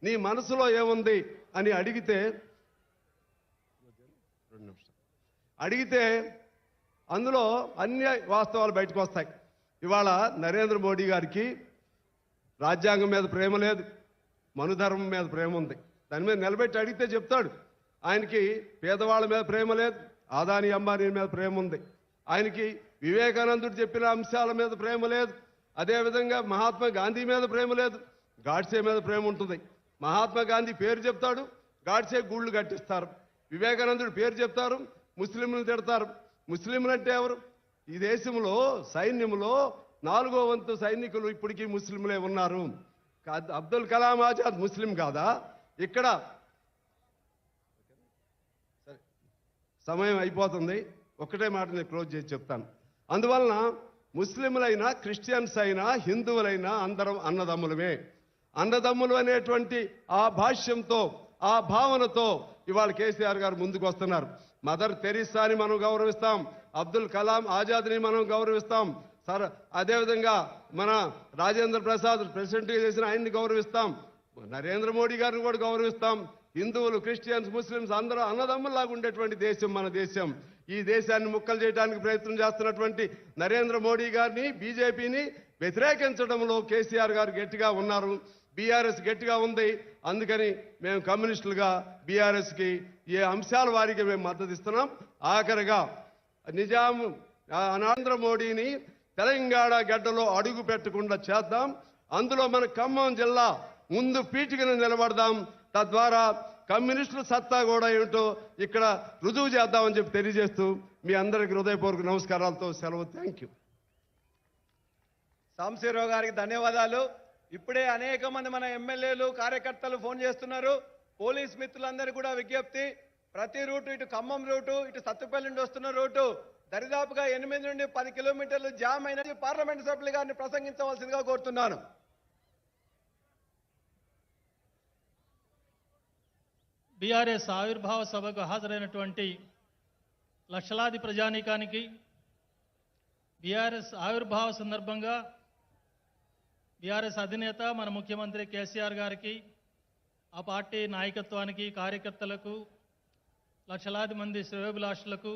నీ మనసులో ఏముంది అని అడిగితే అందులో అన్ని వాస్తవాలు బయటకు వస్తాయి. ఇవాళ నరేంద్ర మోడీ గారికి రాజ్యాంగం మీద ప్రేమ లేదు, మనుధర్మం మీద ప్రేమ ఉంది. దాని మీద నిలబెట్టి అడిగితే చెప్తాడు. ఆయనకి పేదవాళ్ళ మీద ప్రేమ లేదు, ఆదాని అంబానీ మీద ప్రేమ ఉంది. ఆయనకి వివేకానందుడు చెప్పిన అంశాల మీద ప్రేమ లేదు. అదేవిధంగా మహాత్మా గాంధీ మీద ప్రేమ లేదు, గాడ్సే మీద ప్రేమ ఉంటుంది. మహాత్మా గాంధీ పేరు చెప్తాడు, గాడ్సే గూళ్ళు కట్టిస్తారు. వివేకానందుడు పేరు చెప్తారు, ముస్లింలు తిడతారు. ముస్లింలు అంటే ఎవరు? ఈ దేశంలో సైన్యంలో 4వ వంతు సైనికులు ఇప్పటికీ ముస్లింలే ఉన్నారు. అబ్దుల్ కలాం ఆజాద్ ముస్లిం కాదా? ఇక్కడ సమయం అయిపోతుంది, ఒక్కటే మాట నేను క్లోజ్ చేసి చెప్తాను. అందువలన ముస్లింలైనా, క్రిస్టియన్స్ అయినా, హిందువులైనా అందరం అన్నదమ్ములమే. అన్నదమ్ములు అనేటువంటి ఆ భాష్యంతో, ఆ భావనతో ఇవాళ కేసీఆర్ గారు ముందుకు వస్తున్నారు. మదర్ తెరీసాని మనం గౌరవిస్తాం, అబ్దుల్ కలాం ఆజాద్ని మనం గౌరవిస్తాం, అదేవిధంగా మన రాజేంద్ర ప్రసాద్ ప్రెసిడెంట్గా చేసిన ఆయన్ని గౌరవిస్తాం, నరేంద్ర మోడీ గారిని కూడా గౌరవిస్తాం. హిందువులు, క్రిస్టియన్స్, ముస్లిమ్స్ అందరూ అన్నదమ్ముల్లాగా ఉండేటువంటి దేశం మన దేశం. ఈ దేశాన్ని ముక్కలు చేయడానికి ప్రయత్నం చేస్తున్నటువంటి నరేంద్ర మోడీ గారిని, బీజేపీని వ్యతిరేకించడంలో కేసీఆర్ గారు గట్టిగా ఉన్నారు, బీఆర్ఎస్ గట్టిగా ఉంది. అందుకని మేము కమ్యూనిస్టులుగా బీఆర్ఎస్కి ఏ అంశాల వారికి మేము మద్దతు ఇస్తున్నాం. ఆఖరిగా నరేంద్ర మోడీని తెలంగాణ గడ్డలో అడుగు పెట్టకుండా చేద్దాం. అందులో మన ఖమ్మం జిల్లా ముందు పీఠికను నిలబడదాం. తద్వారా కమ్యూనిస్టుల సత్తా కూడా ఏమిటో ఇక్కడ రుజువు చేద్దామని చెప్పి తెలియజేస్తూ మీ అందరికి హృదయపూర్వక నమస్కారాలతో సెలవు. Thank you. సాంబశివరావు గారికి ధన్యవాదాలు. ఇప్పుడే అనేక మంది మన ఎమ్మెల్యేలు, కార్యకర్తలు ఫోన్ చేస్తున్నారు. పోలీస్ మిత్రులందరూ కూడా విజ్ఞప్తి, ప్రతి రూటు, ఇటు ఖమ్మం రూటు, ఇటు సత్తుపల్లి నుండి వస్తున్న రూటు దరిదాపుగా 8 నుండి 10 కిలోమీటర్లు జామ్ అయిన పార్లమెంట్ సభ్యులు గారిని ప్రసంగించవలసిందిగా కోరుతున్నాను. బీఆర్ఎస్ ఆవిర్భావ సభకు హాజరైనటువంటి లక్షలాది ప్రజానీకానికి బీఆర్ఎస్ ఆవిర్భావ సందర్భంగా బీఆర్ఎస్ అధినేత మన ముఖ్యమంత్రి కేసీఆర్ గారికి, ఆ పార్టీ నాయకత్వానికి, కార్యకర్తలకు, లక్షలాది మంది శ్రేయోభిలాషులకు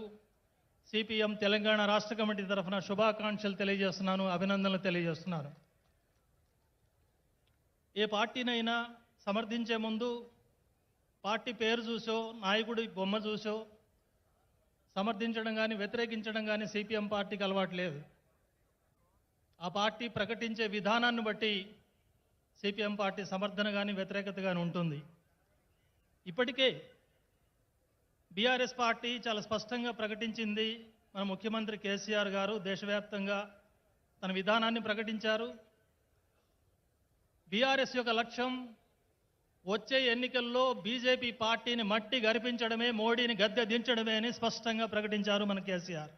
సిపిఎం తెలంగాణ రాష్ట్ర కమిటీ తరఫున శుభాకాంక్షలు తెలియజేస్తున్నాను, అభినందనలు తెలియజేస్తున్నాను. ఏ పార్టీనైనా సమర్థించే ముందు పార్టీ పేరు చూసో, నాయకుడి బొమ్మ చూసో సమర్థించడం కానీ వ్యతిరేకించడం కానీ సిపిఎం పార్టీకి అలవాటు లేదు. ఆ పార్టీ ప్రకటించే విధానాన్ని బట్టి సిపిఎం పార్టీ సమర్థన కానీ వ్యతిరేకత కానీ ఉంటుంది. ఇప్పటికే బీఆర్ఎస్ పార్టీ చాలా స్పష్టంగా ప్రకటించింది. మన ముఖ్యమంత్రి కేసీఆర్ గారు దేశవ్యాప్తంగా తన విధానాన్ని ప్రకటించారు. బీఆర్ఎస్ యొక్క లక్ష్యం వచ్చే ఎన్నికల్లో బీజేపీ పార్టీని మట్టి గరిపించడమే, మోడీని గద్దె దించడమే అని స్పష్టంగా ప్రకటించారు మన కేసీఆర్.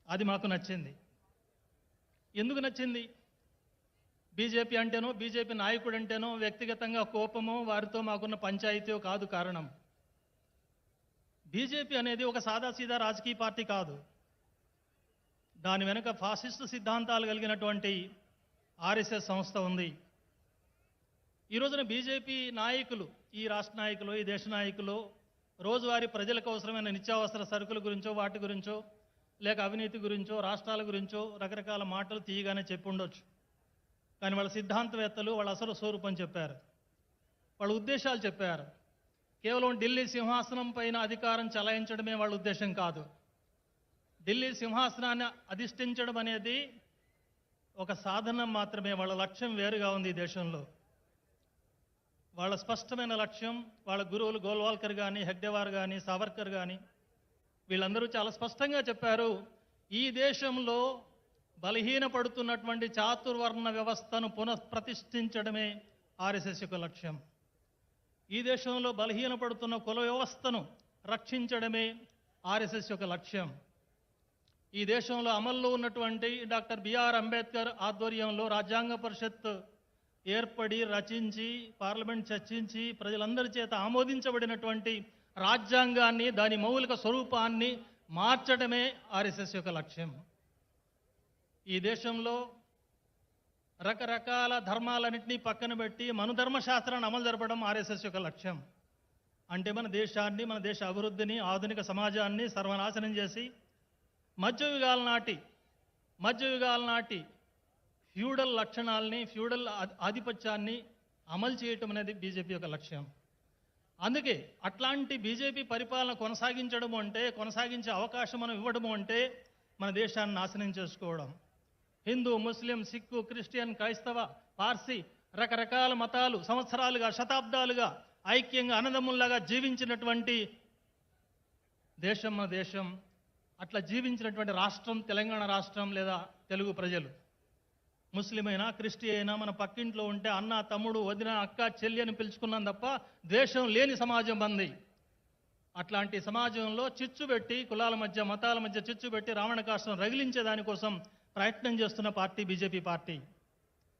అది మాకు నచ్చింది. ఎందుకు నచ్చింది? బీజేపీ అంటేనో బీజేపీ నాయకుడు అంటేనో వ్యక్తిగతంగా కోపమో వారితో మాకున్న పంచాయతీ కాదు కారణం. బీజేపీ అనేది ఒక సాదాసీదా రాజకీయ పార్టీ కాదు. దాని వెనుక ఫాసిస్టు సిద్ధాంతాలు కలిగినటువంటి ఆర్ఎస్ఎస్ సంస్థ ఉంది. ఈ రోజున బీజేపీ నాయకులు, ఈ రాష్ట్ర నాయకులు, ఈ దేశ నాయకులు రోజువారీ ప్రజలకు అవసరమైన నిత్యావసర సరుకుల గురించో వాటి గురించో లేక అవినీతి గురించో రాష్ట్రాల గురించో రకరకాల మాటలు తీయగానే చెప్పి ఉండొచ్చు. కానీ వాళ్ళ సిద్ధాంతవేత్తలు వాళ్ళ అసలు స్వరూపం చెప్పారు, వాళ్ళ ఉద్దేశాలు చెప్పారు. కేవలం ఢిల్లీ సింహాసనం పైన అధికారం చలాయించడమే వాళ్ళ ఉద్దేశం కాదు. ఢిల్లీ సింహాసనాన్ని అధిష్ఠించడం అనేది ఒక సాధనం మాత్రమే. వాళ్ళ లక్ష్యం వేరుగా ఉంది ఈ దేశంలో. వాళ్ళ స్పష్టమైన లక్ష్యం, వాళ్ళ గురువులు గోల్వాల్కర్ కానీ, హెగ్డేవార్ కానీ, సావర్కర్ కానీ వీళ్ళందరూ చాలా స్పష్టంగా చెప్పారు, ఈ దేశంలో బలహీనపడుతున్నటువంటి చాతుర్వర్ణ వ్యవస్థను పునఃప్రతిష్ఠించడమే ఆర్ఎస్ఎస్ యొక్క లక్ష్యం. ఈ దేశంలో బలహీనపడుతున్న కుల వ్యవస్థను రక్షించడమే ఆర్ఎస్ఎస్ యొక్క లక్ష్యం. ఈ దేశంలో అమల్లో ఉన్నటువంటి డాక్టర్ బిఆర్ అంబేద్కర్ ఆధ్వర్యంలో రాజ్యాంగ పరిషత్ ఏర్పడి రచించి పార్లమెంట్ చర్చించి ప్రజలందరి చేత ఆమోదించబడినటువంటి రాజ్యాంగాన్ని, దాని మౌలిక స్వరూపాన్ని మార్చడమే ఆర్ఎస్ఎస్ యొక్క లక్ష్యం. ఈ దేశంలో రకరకాల ధర్మాలన్నింటినీ పక్కన పెట్టి మనుధర్మశాస్త్రాన్ని అమలు జరపడం ఆర్ఎస్ఎస్ యొక్క లక్ష్యం. అంటే మన దేశాన్ని, మన దేశ అభివృద్ధిని, ఆధునిక సమాజాన్ని సర్వనాశనం చేసి మధ్యయుగాల నాటి ఫ్యూడల్ లక్షణాలని, ఫ్యూడల్ ఆధిపత్యాన్ని అమలు చేయటం అనేది బీజేపీ యొక్క లక్ష్యం. అందుకే అట్లాంటి బీజేపీ పరిపాలన కొనసాగించడం అంటే, కొనసాగించే అవకాశం మనం ఇవ్వడము అంటే మన దేశాన్ని నాశనం చేసుకోవడం. హిందూ, ముస్లిం, సిక్కు, క్రిస్టియన్, క్రైస్తవ, పార్సీ రకరకాల మతాలు సంవత్సరాలుగా, శతాబ్దాలుగా ఐక్యంగా అన్నదమ్ముల్లాగా జీవించినటువంటి దేశం మన దేశం. అట్లా జీవించినటువంటి రాష్ట్రం తెలంగాణ రాష్ట్రం లేదా తెలుగు ప్రజలు. ముస్లిం అయినా, క్రిస్టియన్ అయినా మన పక్కింట్లో ఉంటే అన్న, తమ్ముడు, వదిన, అక్క, చెల్లి అని పిలుచుకున్నాం తప్ప ద్వేషం లేని సమాజం మంది. అట్లాంటి సమాజంలో చిచ్చు పెట్టి, కులాల మధ్య, మతాల మధ్య చిచ్చు పెట్టి రావణకాష్టం రగిలించే దానికోసం ప్రయత్నం చేస్తున్న పార్టీ బీజేపీ పార్టీ.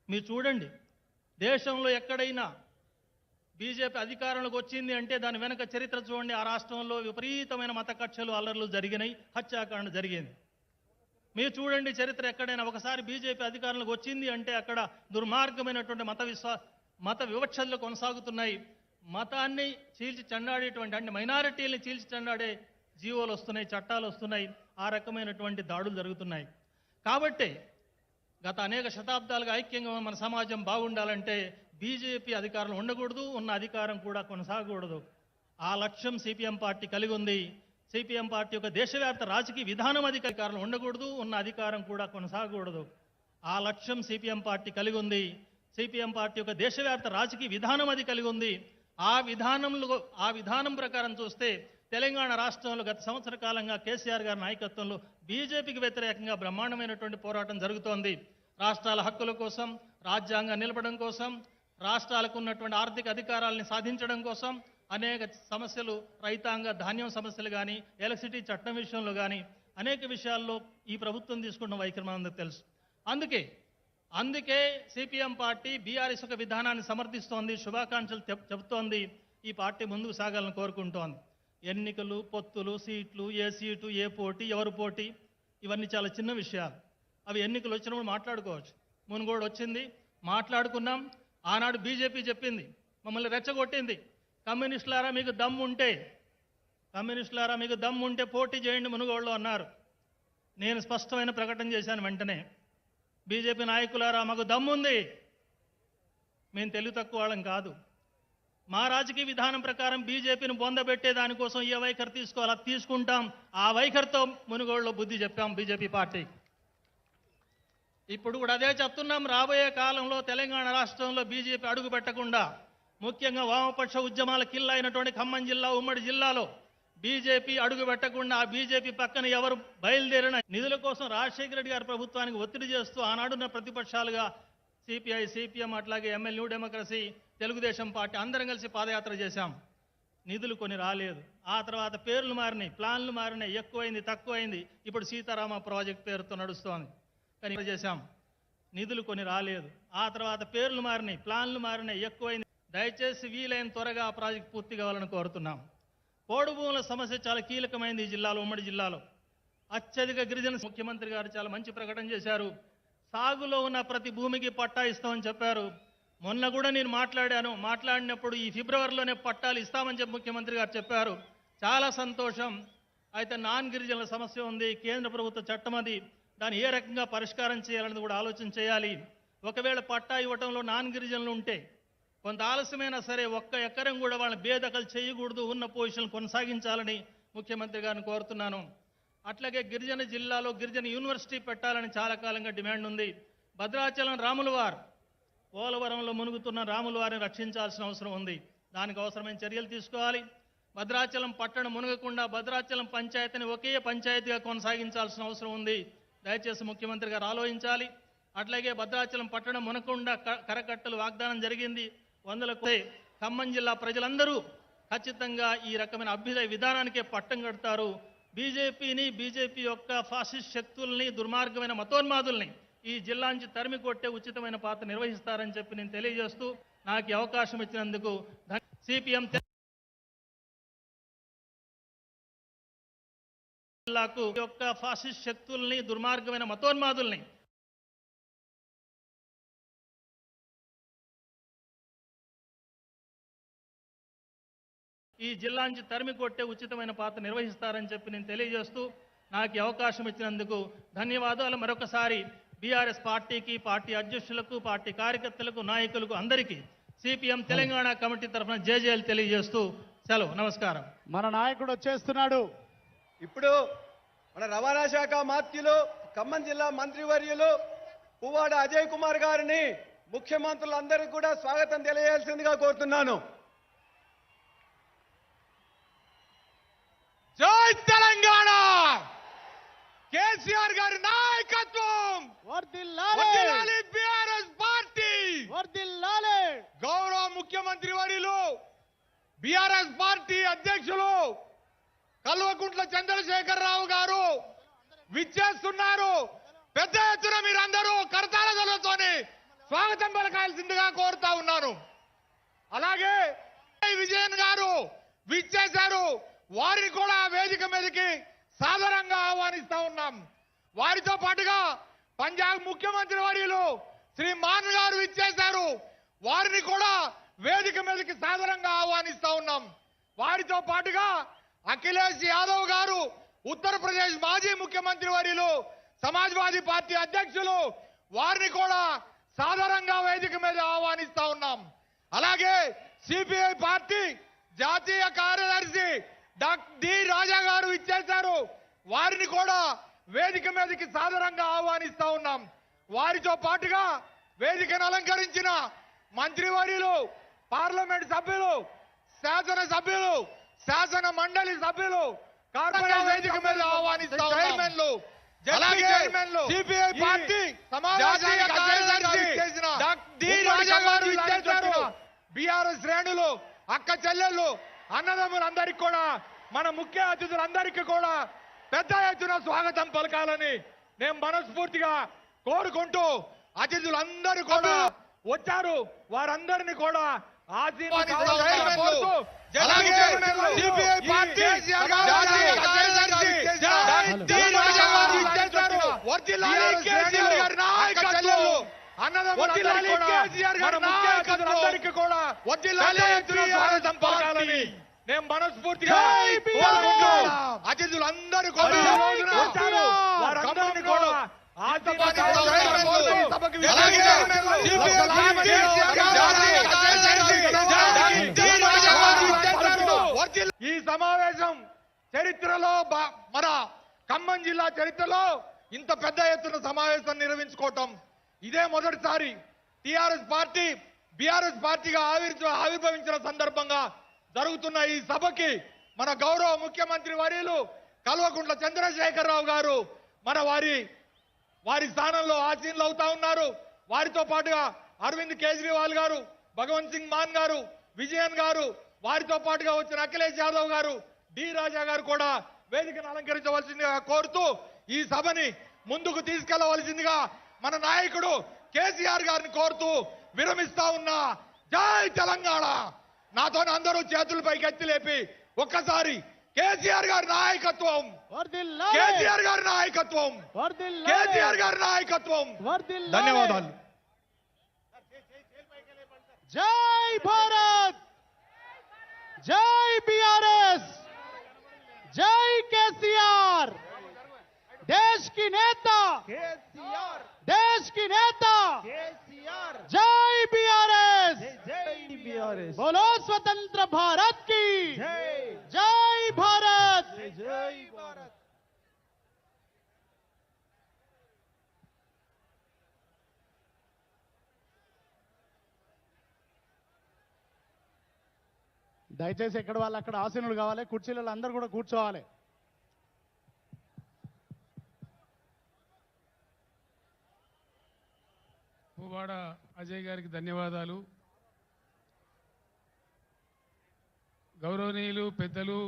మీరు చూడండి, దేశంలో ఎక్కడైనా బీజేపీ అధికారంలోకి వచ్చింది అంటే దాని వెనక చరిత్ర చూడండి. ఆ రాష్ట్రంలో విపరీతమైన మత కక్షలు, అల్లర్లు జరిగినాయి, హత్యాకాండ జరిగింది. మీరు చూడండి చరిత్ర ఎక్కడైనా. ఒకసారి బీజేపీ అధికారంలోకి వచ్చింది అంటే అక్కడ దుర్మార్గమైనటువంటి మత వివక్షలు కొనసాగుతున్నాయి. మతాన్ని చీల్చి చెండాడేటువంటి, అంటే మైనారిటీల్ని చీల్చి చెండాడే జీవోలు వస్తున్నాయి, చట్టాలు వస్తున్నాయి, ఆ రకమైనటువంటి దాడులు జరుగుతున్నాయి. కాబట్టి గత అనేక శతాబ్దాలుగా ఐక్యంగా మన సమాజం బాగుండాలంటే బీజేపీ అధికారంలో ఉండకూడదు, ఉన్న అధికారం కూడా కొనసాగకూడదు. ఆ లక్ష్యం సిపిఎం పార్టీ కలిగి ఉంది. సిపిఎం పార్టీ యొక్క దేశవ్యాప్త రాజకీయ విధానం అధికారంలో ఉండకూడదు, ఉన్న అధికారం కూడా కొనసాగకూడదు. ఆ లక్ష్యం సిపిఎం పార్టీ కలిగి ఉంది. సిపిఎం పార్టీ యొక్క దేశవ్యాప్త రాజకీయ విధానం అది కలిగి ఉంది. ఆ విధానం ప్రకారం చూస్తే తెలంగాణ రాష్ట్రంలో గత సంవత్సర కాలంగా కేసీఆర్ గారి నాయకత్వంలో బీజేపీకి వ్యతిరేకంగా బ్రహ్మాండమైనటువంటి పోరాటం జరుగుతోంది. రాష్ట్రాల హక్కుల కోసం, రాజ్యాంగం నిలపడం కోసం, రాష్ట్రాలకు ఉన్నటువంటి ఆర్థిక అధికారాలని సాధించడం కోసం అనేక సమస్యలు, రైతాంగ ధాన్యం సమస్యలు కానీ, ఎలక్ట్రిసిటీ చట్టం విషయంలో కానీ అనేక విషయాల్లో ఈ ప్రభుత్వం తీసుకున్న వైఖరి మనందరికీ తెలుసు. అందుకే సిపిఎం పార్టీ బీఆర్ఎస్ యొక్క విధానాన్ని సమర్థిస్తోంది, శుభాకాంక్షలు చెబుతోంది. ఈ పార్టీ ముందుకు సాగాలని కోరుకుంటోంది. ఎన్నికలు, పొత్తులు, సీట్లు, ఏ సీటు, ఏ పోటీ, ఎవరు పోటీ, ఇవన్నీ చాలా చిన్న విషయాలు. అవి ఎన్నికలు వచ్చినప్పుడు మాట్లాడుకోవచ్చు. మునుగోడు వచ్చింది, మాట్లాడుకున్నాం. ఆనాడు బీజేపీ చెప్పింది, మమ్మల్ని రెచ్చగొట్టింది, కమ్యూనిస్టులారా మీకు దమ్ముంటే పోటీ చేయండి మునుగోడులో అన్నారు. నేను స్పష్టమైన ప్రకటన చేశాను వెంటనే, బీజేపీ నాయకులారా మాకు దమ్ముంది, మేము తెలివి తక్కువ వాళ్ళం కాదు. మా రాజకీయ విధానం ప్రకారం బీజేపీని బొందబెట్టే దానికోసం ఏ వైఖరి తీసుకోవాలో అది తీసుకుంటాం. ఆ వైఖరితో మునుగోడులో బుద్ధి చెప్పాం బీజేపీ పార్టీ. ఇప్పుడు కూడా అదే చెప్తున్నాం. రాబోయే కాలంలో తెలంగాణ రాష్ట్రంలో బీజేపీ అడుగు పెట్టకుండా, ముఖ్యంగా వామపక్ష ఉద్యమాల కిల్లా అయినటువంటి ఖమ్మం జిల్లా, ఉమ్మడి జిల్లాలో బీజేపీ అడుగు పెట్టకుండా, ఆ బీజేపీ పక్కన ఎవరు బయలుదేరిన నిధుల కోసం రాజశేఖర రెడ్డి గారి ప్రభుత్వానికి ఒత్తిడి చేస్తూ ఆనాడున్న ప్రతిపక్షాలుగా సిపిఐ, సిపిఎం, అట్లాగే ML new democracy, Telugu Desam party అందరం కలిసి పాదయాత్ర చేశాం. నిధులు కొన్ని రాలేదు. ఆ తర్వాత పేర్లు మారినాయి, ప్లాన్లు మారినాయి, ఎక్కువైంది, తక్కువైంది. ఇప్పుడు సీతారామ ప్రాజెక్ట్ పేరుతో నడుస్తోంది. కానీ చేశాం. నిధులు కొన్ని రాలేదు. ఆ తర్వాత పేర్లు మారినాయి, ప్లాన్లు మారినాయి, ఎక్కువైంది. దయచేసి వీలైన త్వరగా ఆ ప్రాజెక్ట్ పూర్తి కావాలని కోరుతున్నాం. పోడు భూముల సమస్య చాలా కీలకమైంది ఈ జిల్లాలో, ఉమ్మడి జిల్లాలో. అత్యధిక గిరిజన ముఖ్యమంత్రి గారు చాలా మంచి ప్రకటన చేశారు. సాగులో ఉన్న ప్రతి భూమికి పట్టా ఇస్తామని చెప్పారు. మొన్న కూడా నేను మాట్లాడినప్పుడు ఈ ఫిబ్రవరిలోనే పట్టాలు ఇస్తామని చెప్పి ముఖ్యమంత్రి గారు చెప్పారు. చాలా సంతోషం. అయితే నాన్ గిరిజనుల సమస్య ఉంది, కేంద్ర ప్రభుత్వ చట్టం అది, దాన్ని ఏ రకంగా పరిష్కారం చేయాలనేది కూడా ఆలోచన చేయాలి. ఒకవేళ పట్టా ఇవ్వటంలో నాన్ గిరిజనులు ఉంటే కొంత ఆలస్యమైనా సరే 1 ఎకరం కూడా వాళ్ళని బేదఖలు చేయకూడదు, ఉన్న పొజిషన్ కొనసాగించాలని ముఖ్యమంత్రి గారిని కోరుతున్నాను. అట్లాగే గిరిజన జిల్లాలో గిరిజన యూనివర్సిటీ పెట్టాలని చాలా కాలంగా డిమాండ్ ఉంది. భద్రాచలం రాములవారు, పోలవరంలో మునుగుతున్న రాములవారిని రక్షించాల్సిన అవసరం ఉంది. దానికి అవసరమైన చర్యలు తీసుకోవాలి. భద్రాచలం పట్టణం మునగకుండా భద్రాచలం పంచాయతీని ఒకే పంచాయతీగా కొనసాగించాల్సిన అవసరం ఉంది. దయచేసి ముఖ్యమంత్రి గారు ఆలోచించాలి. అట్లాగే భద్రాచలం పట్టణం మునగకుండా కరకట్టలు వాగ్దానం జరిగింది. 100 కోట్ల ఖమ్మం జిల్లా ప్రజలందరూ ఖచ్చితంగా ఈ రకమైన అభ్యుదయ విధానానికే పట్టం కడతారు. బీజేపీ యొక్క ఫాసిస్ట్ శక్తుల్ని, దుర్మార్గమైన మతోన్మాదుల్ని ఈ జిల్లా నుంచి తరిమి కొట్టే ఉచితమైన పాత్ర నిర్వహిస్తారని చెప్పి నేను తెలియజేస్తూ నాకు ఈ అవకాశం ఇచ్చినందుకు సిపిఎం జిల్లాకు యొక్క ఫాసిస్ట్ శక్తుల్ని, దుర్మార్గమైన మతోన్మాదుల్ని ఈ జిల్లా నుంచి తరిమి కొట్టే ఉచితమైన పాత్ర నిర్వహిస్తారని చెప్పి నేను తెలియజేస్తూ నాకు ఈ అవకాశం ఇచ్చినందుకు ధన్యవాదాలు. మరొకసారి బీఆర్ఎస్ పార్టీకి, పార్టీ అధ్యక్షులకు, పార్టీ కార్యకర్తలకు, నాయకులకు అందరికీ సిపిఎం తెలంగాణ కమిటీ తరఫున జేజేలు తెలియజేస్తూ సెలవు. నమస్కారం. మన నాయకుడు వచ్చేస్తున్నాడు. ఇప్పుడు మన రవాణా శాఖ మాత్యులు, ఖమ్మం జిల్లా మంత్రివర్యులు పువ్వాడ అజయ్ కుమార్ గారిని ముఖ్యమంత్రులందరికీ కూడా స్వాగతం తెలియజేయాల్సిందిగా కోరుతున్నాను. జై తెలంగాణ! కేసీఆర్ గారి నాయకత్వం వర్ధిల్లాలి, బీఆర్ఎస్ పార్టీ వర్ధిల్లాలి. గౌరవ ముఖ్యమంత్రి వర్యులు, బీఆర్ఎస్ పార్టీ అధ్యక్షులు కల్వకుంట్ల చంద్రశేఖరరావు గారు విచ్చేస్తున్నారు. పెద్ద ఎత్తున మీరందరూ కరతాళ ధ్వనులతోని స్వాగతం పలకాల్సిందిగా కోరుతా ఉన్నాను. అలాగే విజయన్ గారు విచ్చేశారు. వారిని కూడా వేదిక మీదకి సాదరంగా ఆహ్వానిస్తా ఉన్నాం. వారితో పాటుగా పంజాబ్ ముఖ్యమంత్రి వర్యులు శ్రీ మాన్ గారు విచ్చేశారు. వారిని కూడా వేదిక మీదకి సాదరంగా ఆహ్వానిస్తా ఉన్నాం. వారితో పాటుగా అఖిలేష్ యాదవ్ గారు, ఉత్తరప్రదేశ్ మాజీ ముఖ్యమంత్రి వర్యులు, సమాజ్వాదీ పార్టీ అధ్యక్షులు, వారిని కూడా సాదరంగా వేదిక మీద ఆహ్వానిస్తా ఉన్నాం. అలాగే సిపిఐ పార్టీ జాతీయ కార్యదర్శి డాక్టర్ డి రాజా గారు ఇచ్చేశారు. వారిని కూడా వేదిక మీదకి సాదరంగా ఆహ్వానిస్తా ఉన్నాం. వారితో పాటుగా వేదికను అలంకరించిన మంత్రివర్యులు, పార్లమెంట్ సభ్యులు, శాసన సభ్యులు, శాసన మండలి సభ్యులు, కార్పొరేట్ వేదిక మీద ఆహ్వానిస్తా ఉన్నాం. అలాగే సిపిఐ పార్టీ జాతీయ కార్యదర్శి డాక్టర్ డి రాజా గారు ఇచ్చేశారు. బీఆర్ఎస్ శ్రేణులు, అక్క చెల్లెళ్ళు, అన్నదమ్ములందరికీ కూడా, మన ముఖ్య అతిథులందరికీ కూడా పెద్ద ఎత్తున స్వాగతం పలకాలని నేను మనస్ఫూర్తిగా కోరుకుంటూ, అతిథులందరూ కూడా వచ్చారు, వారందరినీ కూడా అన్నదమ్ములందరికీ కూడా స్వాగతం పలకాలని నేను మనస్ఫూర్తిగా అతిథులందరూ కూడా వచ్చారు, వారందరినీ కూడా ఈ సమావేశం చరిత్రలో, మన ఖమ్మం జిల్లా చరిత్రలో ఇంత పెద్ద ఎత్తున సమావేశం నిర్వహించుకోవటం ఇదే మొదటిసారి. టిఆర్ఎస్ పార్టీ బీఆర్ఎస్ పార్టీగా ఆవిర్భవించిన సందర్భంగా జరుగుతున్న ఈ సభకి మన గౌరవ ముఖ్యమంత్రి వర్యులు కల్వకుంట్ల చంద్రశేఖరరావు గారు మన వారి స్థానంలో ఆసీనులు అవుతా ఉన్నారు. వారితో పాటుగా అరవింద్ కేజ్రీవాల్ గారు, భగవంత్ సింగ్ మాన్ గారు, విజయన్ గారు, వారితో పాటుగా వచ్చిన అఖిలేష్ యాదవ్ గారు, డి రాజా గారు కూడా వేదికను అలంకరించవలసిందిగా కోరుతూ ఈ సభని ముందుకు తీసుకెళ్లవలసిందిగా మన నాయకుడు కేసీఆర్ గారిని కోరుతూ విరమిస్తా ఉన్నా. జై తెలంగాణ. నాతో అందరూ చేతులు పైకెత్తి లేపి ఒక్కసారి కేసీఆర్ గారి నాయకత్వం, కేసీఆర్ గారి నాయకత్వం, కేసీఆర్ గారి నాయకత్వం. ధన్యవాదాలు. జై భారత్, జై బీఆర్ఎస్, జై కేసీఆర్. देश की नेता केसीआर, देश की नेता केसीआर. जय बीआरएस, जय बीआरएस. बोलो स्वतंत्र भारत की जय, जय भारत, जय भारत. దయచేసి ఎక్కడ వాళ్ళు అక్కడ ఆసీనులు కావాలి, కుర్చీలలో అందరూ కూడా కూర్చోవాలి. పువ్వాడ అజయ్ గారికి ధన్యవాదాలు. గౌరవనీయులు పెద్దలు,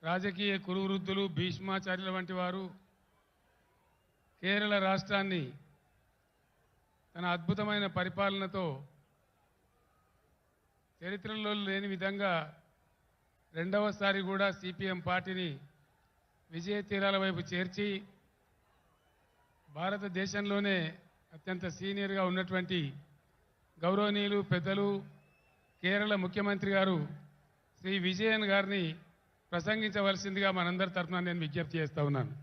రాజకీయ కురువృద్ధులు, భీష్మాచార్యుల వంటి వారు కేరళ రాష్ట్రాన్ని తన అద్భుతమైన పరిపాలనతో చరిత్రలో లేని విధంగా రెండవసారి కూడా సిపిఎం పార్టీని విజయ తీరాల వైపు చేర్చి భారతదేశంలోనే అత్యంత సీనియర్గా ఉన్నటువంటి గౌరవనీయులు పెద్దలు కేరళ ముఖ్యమంత్రి గారు శ్రీ విజయన్ గారిని ప్రసంగించవలసిందిగా మనందరి తరఫున నేను విజ్ఞప్తి చేస్తా ఉన్నాను.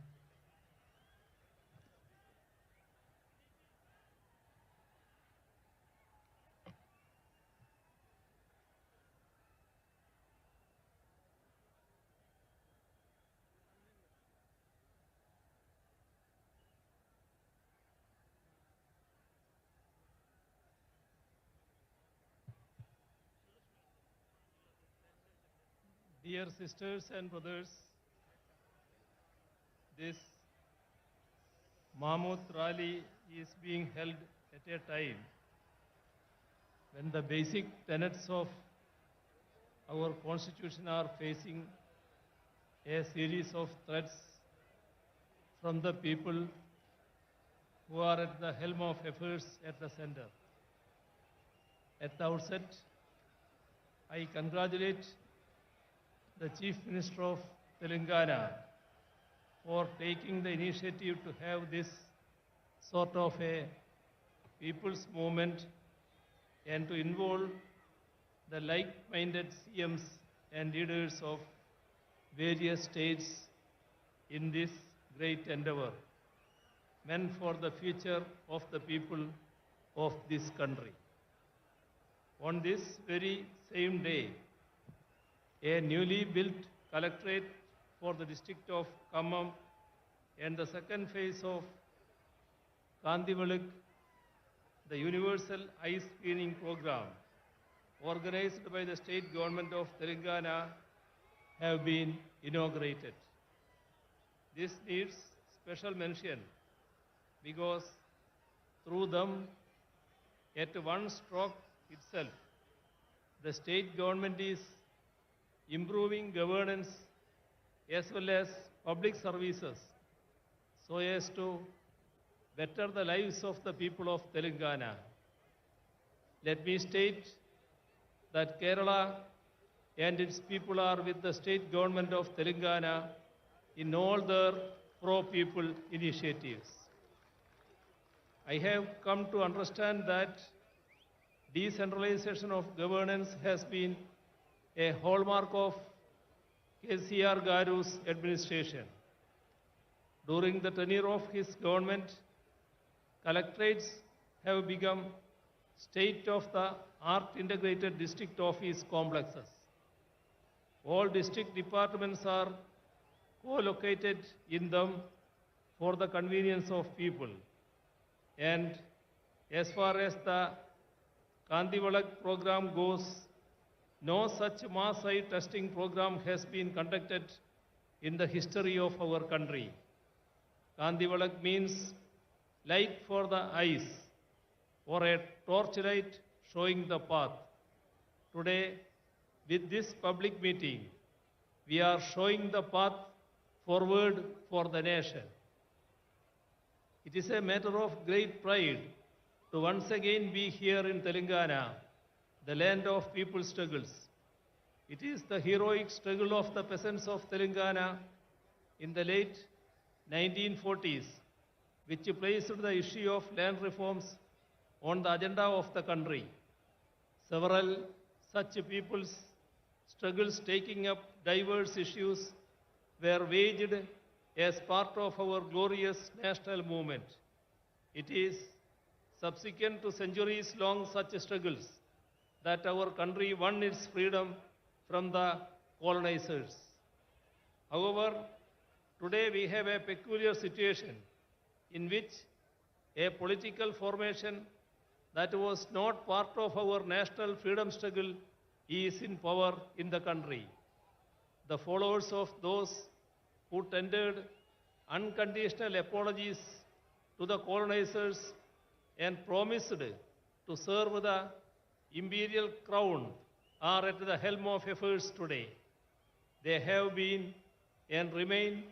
Dear sisters and brothers, this Mammoth rally is being held at a time when the basic tenets of our constitution are facing a series of threats from the people who are at the helm of affairs at the center. At the outset, I congratulate the Chief Minister of Telangana for taking the initiative to have this sort of a people's movement and to involve the like-minded CMs and leaders of various states in this great endeavor, meant for the future of the people of this country. On this very same day, a newly built collectorate for the district of Khammam and the second phase of Kandivaluk, the universal eye screening program organized by the state government of Telangana, have been inaugurated. This needs special mention because through them, at one stroke itself, the state government is improving governance as well as public services so as to better the lives of the people of Telangana. Let me state that Kerala and its people are with the state government of Telangana in all their pro-people initiatives. I have come to understand that decentralization of governance has been a hallmark of KCR Garu's administration. During the tenure of his government, collectorates have become state-of-the-art integrated district office complexes. All district departments are co-located in them for the convenience of people. And as far as the Kandivalak program goes, no such mass eye testing program has been conducted in the history of our country. Kandivalak means light for the eyes, or a torchlight showing the path. Today, with this public meeting, we are showing the path forward for the nation. It is a matter of great pride to once again be here in Telangana, the land of people's struggles. It is the heroic struggle of the peasants of Telangana in the late 1940s, which placed the issue of land reforms on the agenda of the country. Several such people's struggles taking up diverse issues were waged as part of our glorious national movement. It is subsequent to centuries-long such struggles that our country won its freedom from the colonizers. However, today we have a peculiar situation in which a political formation that was not part of our national freedom struggle is in power in the country. The followers of those who tendered unconditional apologies to the colonizers and promised to serve the imperial crown are at the helm of affairs today. They have been and remain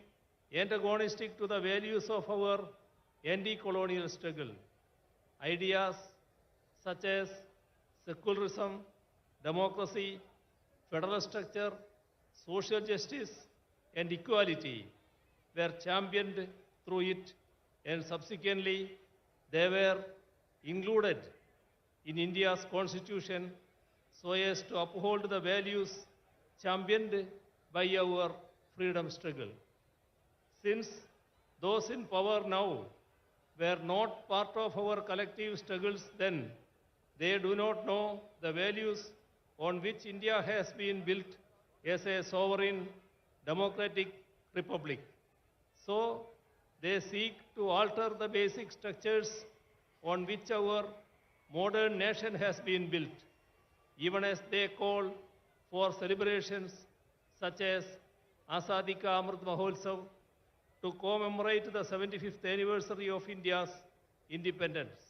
antagonistic to the values of our anti-colonial struggle. Ideas such as secularism, democracy, federal structure, social justice, and equality were championed through it, and subsequently they were included in India's constitution so as to uphold the values championed by our freedom struggle. Since those in power now were not part of our collective struggles then, they do not know the values on which India has been built as a sovereign democratic republic. So they seek to alter the basic structures on which our modern nation has been built, even as they call for celebrations such as Azadi Ka Amrit Mahotsav to commemorate the 75th anniversary of India's independence.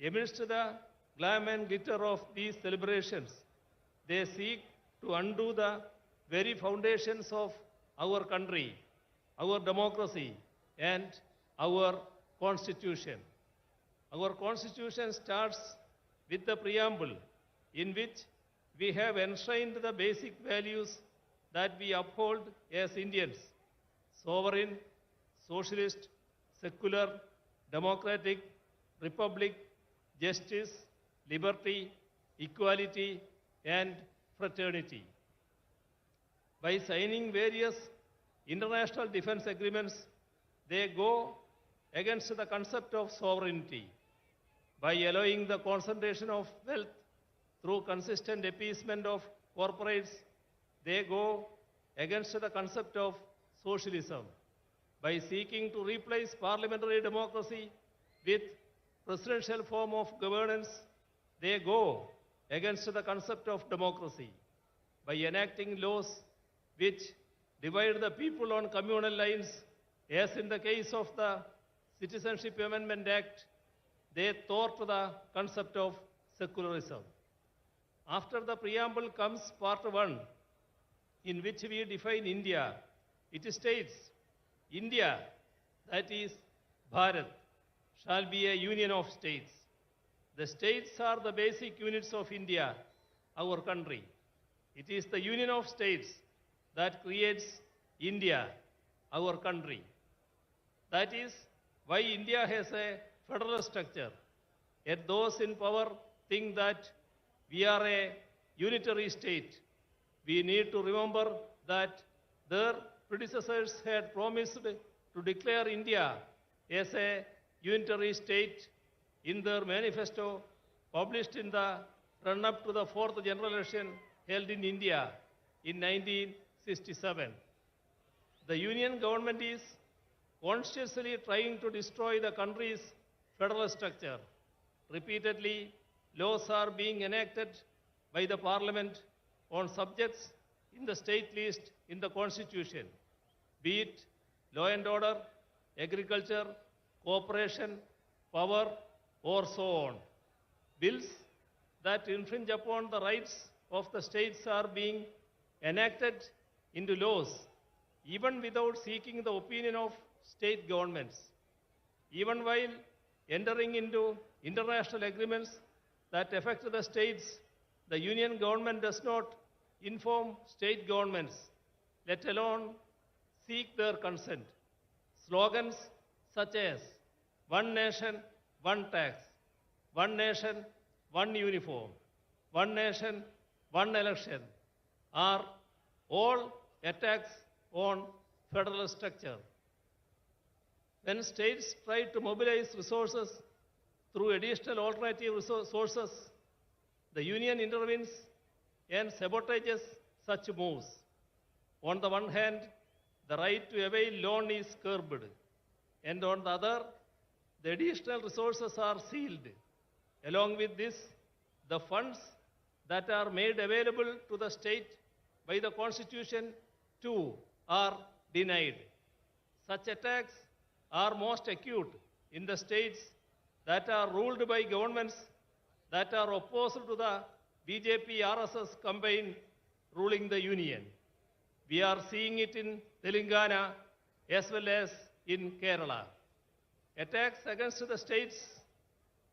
Amidst the glam and glitter of these celebrations, they seek to undo the very foundations of our country, our democracy, and our constitution. Our constitution starts with the preamble in which we have enshrined the basic values that we uphold as Indians: sovereign, socialist, secular, democratic, republic, justice, liberty, equality, and fraternity. By signing various international defense agreements, they go against the concept of sovereignty. By allowing the concentration of wealth through consistent appeasement of corporates, they go against the concept of socialism. By seeking to replace parliamentary democracy with presidential form of governance, they go against the concept of democracy. By enacting laws which divide the people on communal lines, as in the case of the Citizenship Amendment Act, they thwart the concept of secularism. After the preamble comes part 1, in which we define India. It states, India, that is Bharat, shall be a union of states. The states are the basic units of India, our country. It is the union of states that creates India, our country. That is why India has a federal structure. Yet those in power think that we are a unitary state. We need to remember that their predecessors had promised to declare India as a unitary state in their manifesto published in the run-up to the 4th general election held in India in 1967. The union government is consciously trying to destroy the country's federal structure. Repeatedly, laws are being enacted by the parliament on subjects in the state list in the constitution, be it law and order, agriculture, cooperation, power, or so on. Bills that infringe upon the rights of the states are being enacted into laws, even without seeking the opinion of state governments. Even while entering into international agreements that affect the states, the union government does not inform state governments, let alone seek their consent. Slogans such as "One Nation, One Tax," "One Nation, One Uniform," "One Nation, One Election" are all attacks on federal structure. When states try to mobilize resources through additional alternative sources, the union intervenes and sabotages such moves. On the one hand, the right to avail loan is curbed, and on the other, the additional resources are sealed. Along with this, the funds that are made available to the state by the Constitution too are denied. Such attacks are most acute in the states that are ruled by governments that are opposed to the BJP-RSS combine ruling the union. We are seeing it in Telangana as well as in Kerala. Attacks against the states'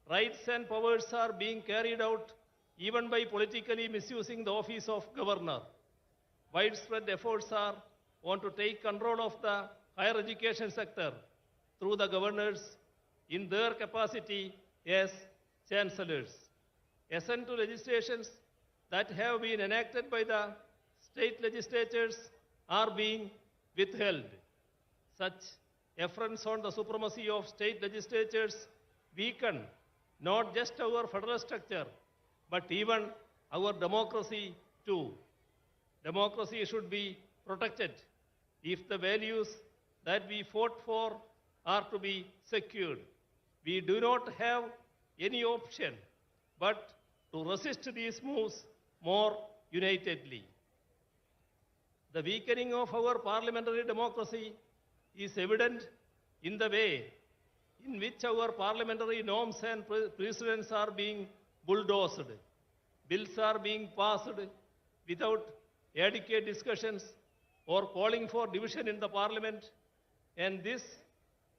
rights and powers are being carried out even by politically misusing the office of governor. Widespread efforts are on to take control of the higher education sector through the governors in their capacity as chancellors. Assent to legislations that have been enacted by the state legislatures are being withheld. Such affronts on the supremacy of state legislatures weaken not just our federal structure, but even our democracy too. Democracy should be protected if the values that we fought for are to be secured. We do not have any option but to resist these moves more unitedly. The weakening of our parliamentary democracy is evident in the way in which our parliamentary norms and precedents are being bulldozed. Bills are being passed without adequate discussions or calling for division in the parliament, and this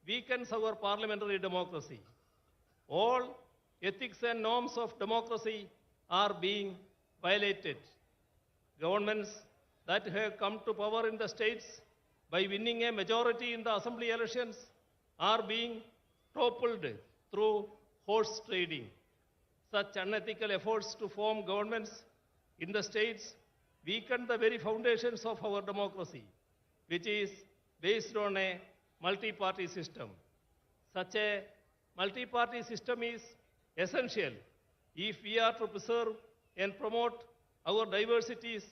weakens our parliamentary democracy. All ethics and norms of democracy are being violated. Governments that have come to power in the states by winning a majority in the assembly elections are being toppled through horse trading. Such unethical efforts to form governments in the states weaken the very foundations of our democracy, which is based on a multi-party system. Such a multi-party system is essential if we are to preserve and promote our diversities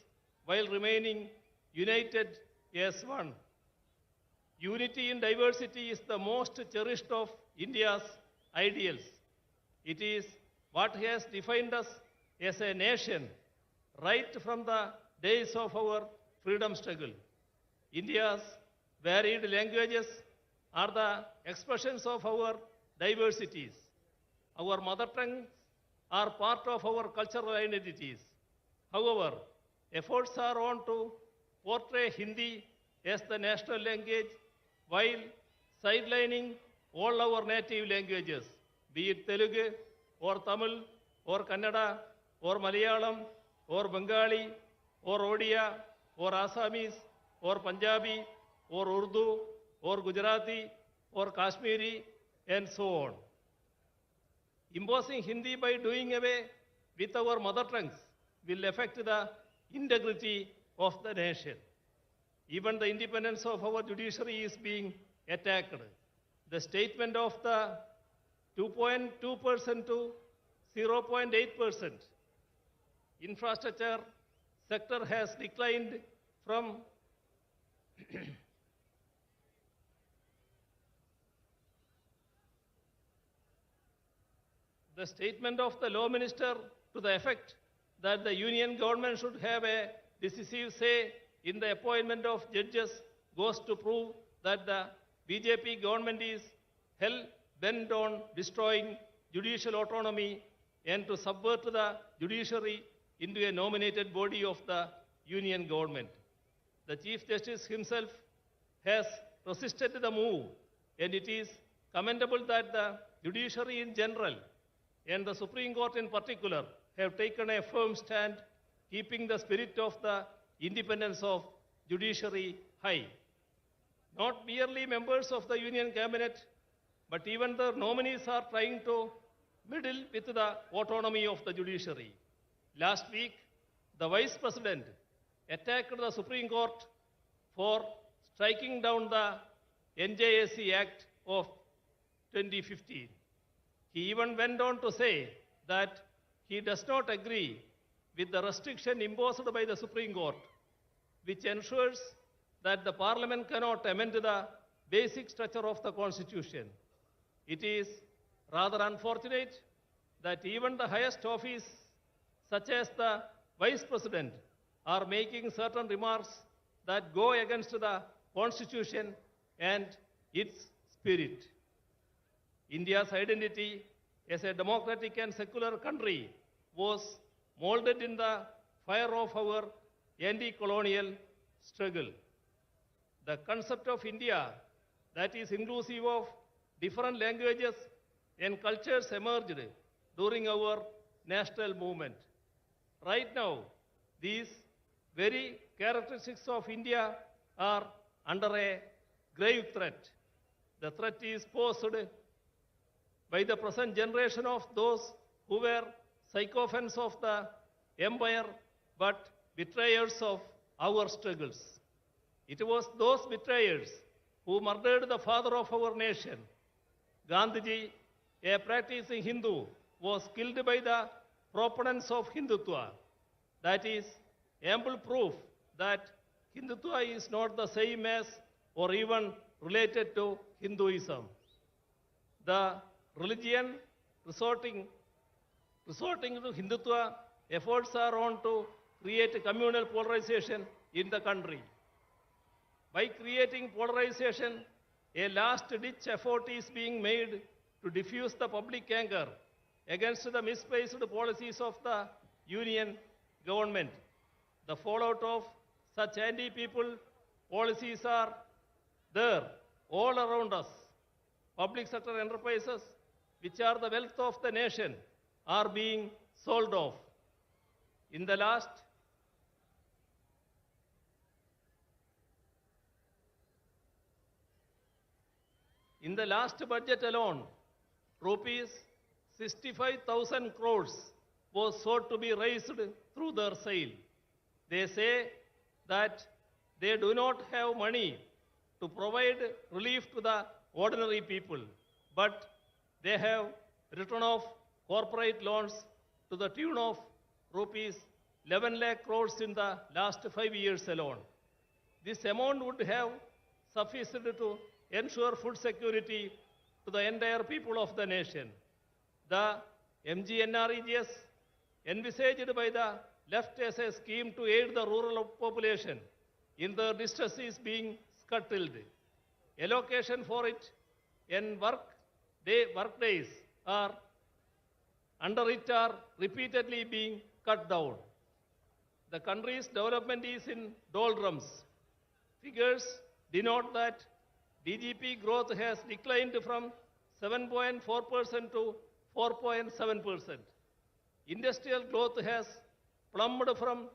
while remaining united as one. Unity in diversity is the most cherished of India's ideals. It is what has defined us as a nation right from the days of our freedom struggle. India's varied languages are the expressions of our diversities. Our mother tongues are part of our cultural identities. However, efforts are on to portray Hindi as the national language while sidelining all our native languages, be it Telugu or Tamil or Kannada or Malayalam or Bengali or Odia or Assamese or Punjabi or Urdu or Gujarati or Kashmiri and so on. Imposing Hindi by doing away with our mother tongues will affect the integrity of the nation. Even the independence of our judiciary is being attacked. The statement of the 2.2% to 0.8% infrastructure sector has declined from the statement of the law minister to the effect that the union government should have a decisive say in the appointment of judges goes to prove that the BJP government is hell-bent on destroying judicial autonomy and to subvert the judiciary into a nominated body of the union government. The Chief Justice himself has resisted the move, and it is commendable that the judiciary in general and the Supreme Court in particular have taken a firm stand, keeping the spirit of the independence of judiciary high. Not merely members of the Union Cabinet, but even the nominees are trying to meddle with the autonomy of the judiciary. Last week, the Vice President attacked the Supreme Court for striking down the NJSC Act of 2015. He even went on to say that he does not agree with the restriction imposed by the Supreme Court, which ensures that the Parliament cannot amend the basic structure of the Constitution. It is rather unfortunate that even the highest office, such as the Vice President, are making certain remarks that go against the Constitution and its spirit. India's identity as a democratic and secular country was molded in the fire of our anti-colonial struggle. The concept of India that is inclusive of different languages and cultures emerged during our national movement. Right now, these very characteristics of India are under a grave threat. The threat is posed by the present generation of those who were sycophants of the empire but betrayers of our struggles. It was those betrayers who murdered the father of our nation. Gandhiji, a practicing Hindu, was killed by the proponents of Hindutva. That is ample proof that Hindutva is not the same as or even related to Hinduism. The religion resorting to Hindutva efforts are on to create communal polarization in the country. By creating polarization, a last-ditch effort is being made to diffuse the public anger against the misplaced policies of the Union government. The fallout of such anti-people policies are there all around us. Public sector enterprises, which are the wealth of the nation, are being sold off. In the last budget alone, rupees 65,000 crores was sought to be raised through their sale. They say that they do not have money to provide relief to the ordinary people, but they have written off corporate loans to the tune of rupees 11 lakh crores in the last 5 years alone. This amount would have sufficed to ensure food security to the entire people of the nation. The MGNREGS envisaged by the left as a scheme to aid the rural population in their distress is being scuttled. Allocation for it and work days are under it are repeatedly being cut down. The country's development is in doldrums. Figures denote that DGP growth has declined from 7.4% to 4.7%. Industrial growth has plummeted from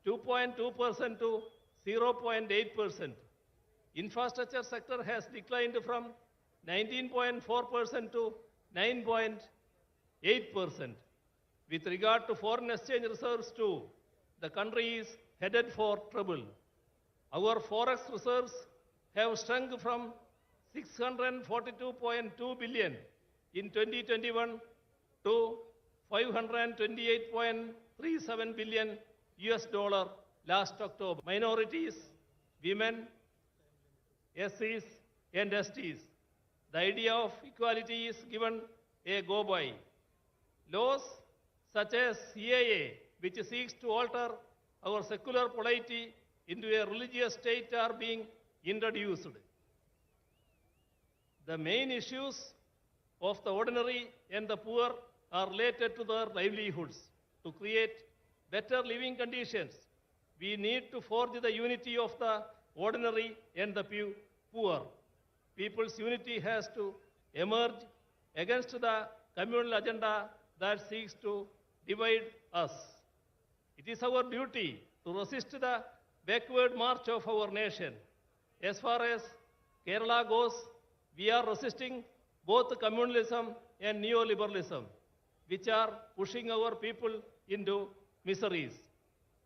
2.2% to 0.8%. Infrastructure sector has declined from 19.4% to 9.8%. With regard to foreign exchange reserves too, the country is headed for trouble. Our forex reserves have shrunk from 642.2 billion in 2021 to 528.37 billion US dollar last October. Minorities, women, SCs and STs. The idea of equality is given a go-by. Laws such as CAA, which seeks to alter our secular polity into a religious state, are being introduced. The main issues of the ordinary and the poor are related to their livelihoods. To create better living conditions, we need to forge the unity of the ordinary and the poor. People's unity has to emerge against the communal agenda that seeks to divide us. It is our duty to resist the backward march of our nation. As far as Kerala goes, we are resisting both communalism and neoliberalism, which are pushing our people into miseries.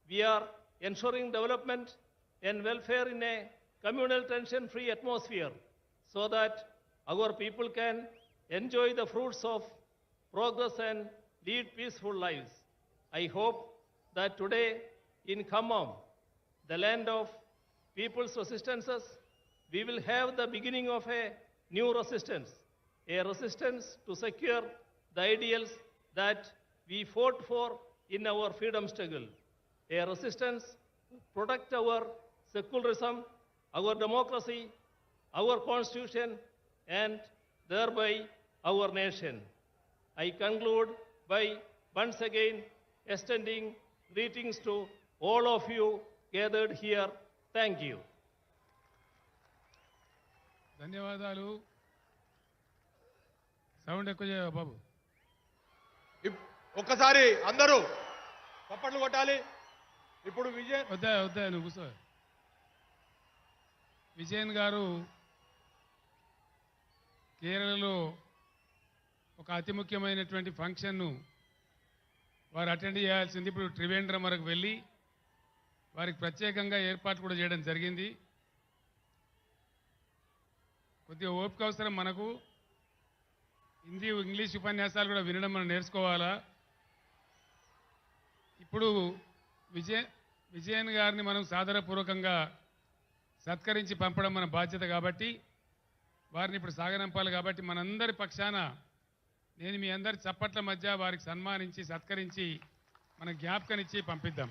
We are ensuring development and welfare in a communal tension-free atmosphere so that our people can enjoy the fruits of progress and lead peaceful lives. I hope that today in Khammam, the land of people's resistances, we will have the beginning of a new resistance, a resistance to secure the ideals that we fought for in our freedom struggle, a resistance to protect our secularism, our democracy, our constitution, and thereby our nation. I conclude by once again extending greetings to all of you gathered here. Thank you. ధన్యవాదాలు. సౌండ్ ఎక్కువ చేయవా బాబు? ఒక్కసారి అందరూ చప్పట్లు కొట్టాలి. ఇప్పుడు వద్దా నువ్వు కూర్చో. విజయన్ గారు కేరళలో ఒక అతి ముఖ్యమైనటువంటి ఫంక్షన్ను వారు అటెండ్ చేయాల్సింది. ఇప్పుడు త్రివేంద్రం వరకు వెళ్ళి వారికి ప్రత్యేకంగా ఏర్పాటు కూడా చేయడం జరిగింది. కొద్దిగా ఓపిక అవసరం మనకు. హిందీ ఇంగ్లీష్ ఉపన్యాసాలు కూడా వినడం మనం నేర్చుకోవాలా. ఇప్పుడు విజయన్ గారిని మనం సాదరపూర్వకంగా సత్కరించి పంపడం మన బాధ్యత కాబట్టి వారిని ఇప్పుడు సాగనంపాలి. కాబట్టి మనందరి పక్షాన నేను మీ అందరి చప్పట్ల మధ్య వారికి సన్మానించి సత్కరించి మన జ్ఞాపకనిచ్చి పంపిద్దాం.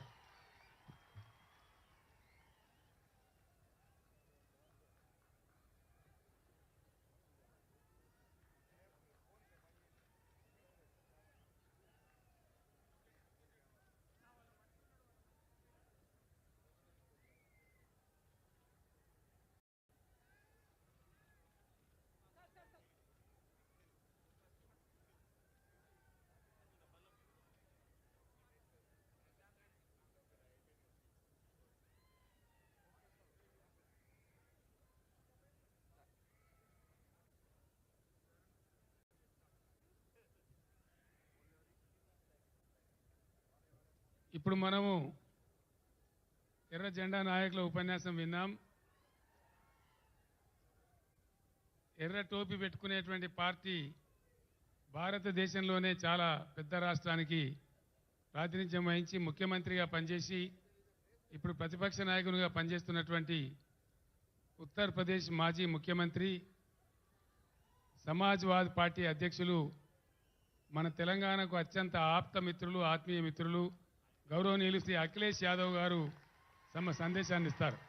ఇప్పుడు మనము ఎర్ర జెండా నాయకుల ఉపన్యాసం విన్నాం. ఎర్ర టోపీ పెట్టుకునేటువంటి పార్టీ భారతదేశంలోనే చాలా పెద్ద రాష్ట్రానికి ప్రాతినిధ్యం వహించి ముఖ్యమంత్రిగా పనిచేసి ఇప్పుడు ప్రతిపక్ష నాయకునిగా పనిచేస్తున్నటువంటి ఉత్తరప్రదేశ్ మాజీ ముఖ్యమంత్రి, సమాజ్వాదీ పార్టీ అధ్యక్షులు, మన తెలంగాణకు అత్యంత ఆప్త మిత్రులు, ఆత్మీయ మిత్రులు గౌరవనీయులు శ్రీ అఖిలేష్ యాదవ్ గారు తమ సందేశాన్ని ఇస్తారు.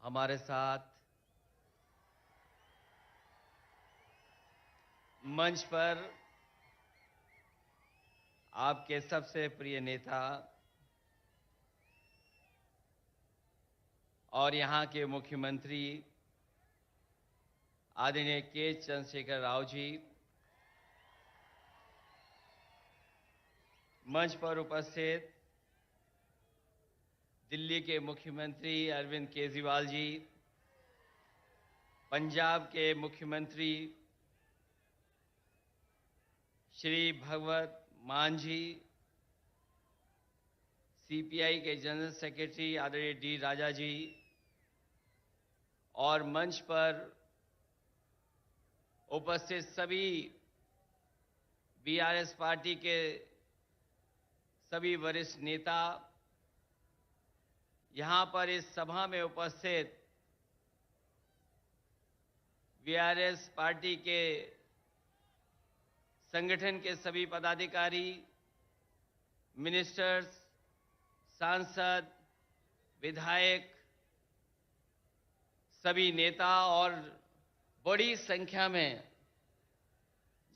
हमारे साथ मंच पर आपके सबसे प्रिय नेता और यहाँ के मुख्यमंत्री आदरणीय के चंद्रशेखर राव जी, मंच पर उपस्थित दिल्ली के मुख्यमंत्री अरविंद केजरीवाल जी, पंजाब के मुख्यमंत्री श्री भगवत मान जी, सीपीआई के जनरल सेक्रेटरी आदरणीय डी राजा जी और मंच पर उपस्थित सभी बीआरएस पार्टी के सभी वरिष्ठ नेता, यहाँ पर इस सभा में उपस्थित बीआरएस पार्टी के संगठन के सभी पदाधिकारी, मिनिस्टर्स, सांसद, विधायक, सभी नेता और बड़ी संख्या में,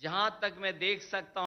जहां तक मैं देख सकता हूं,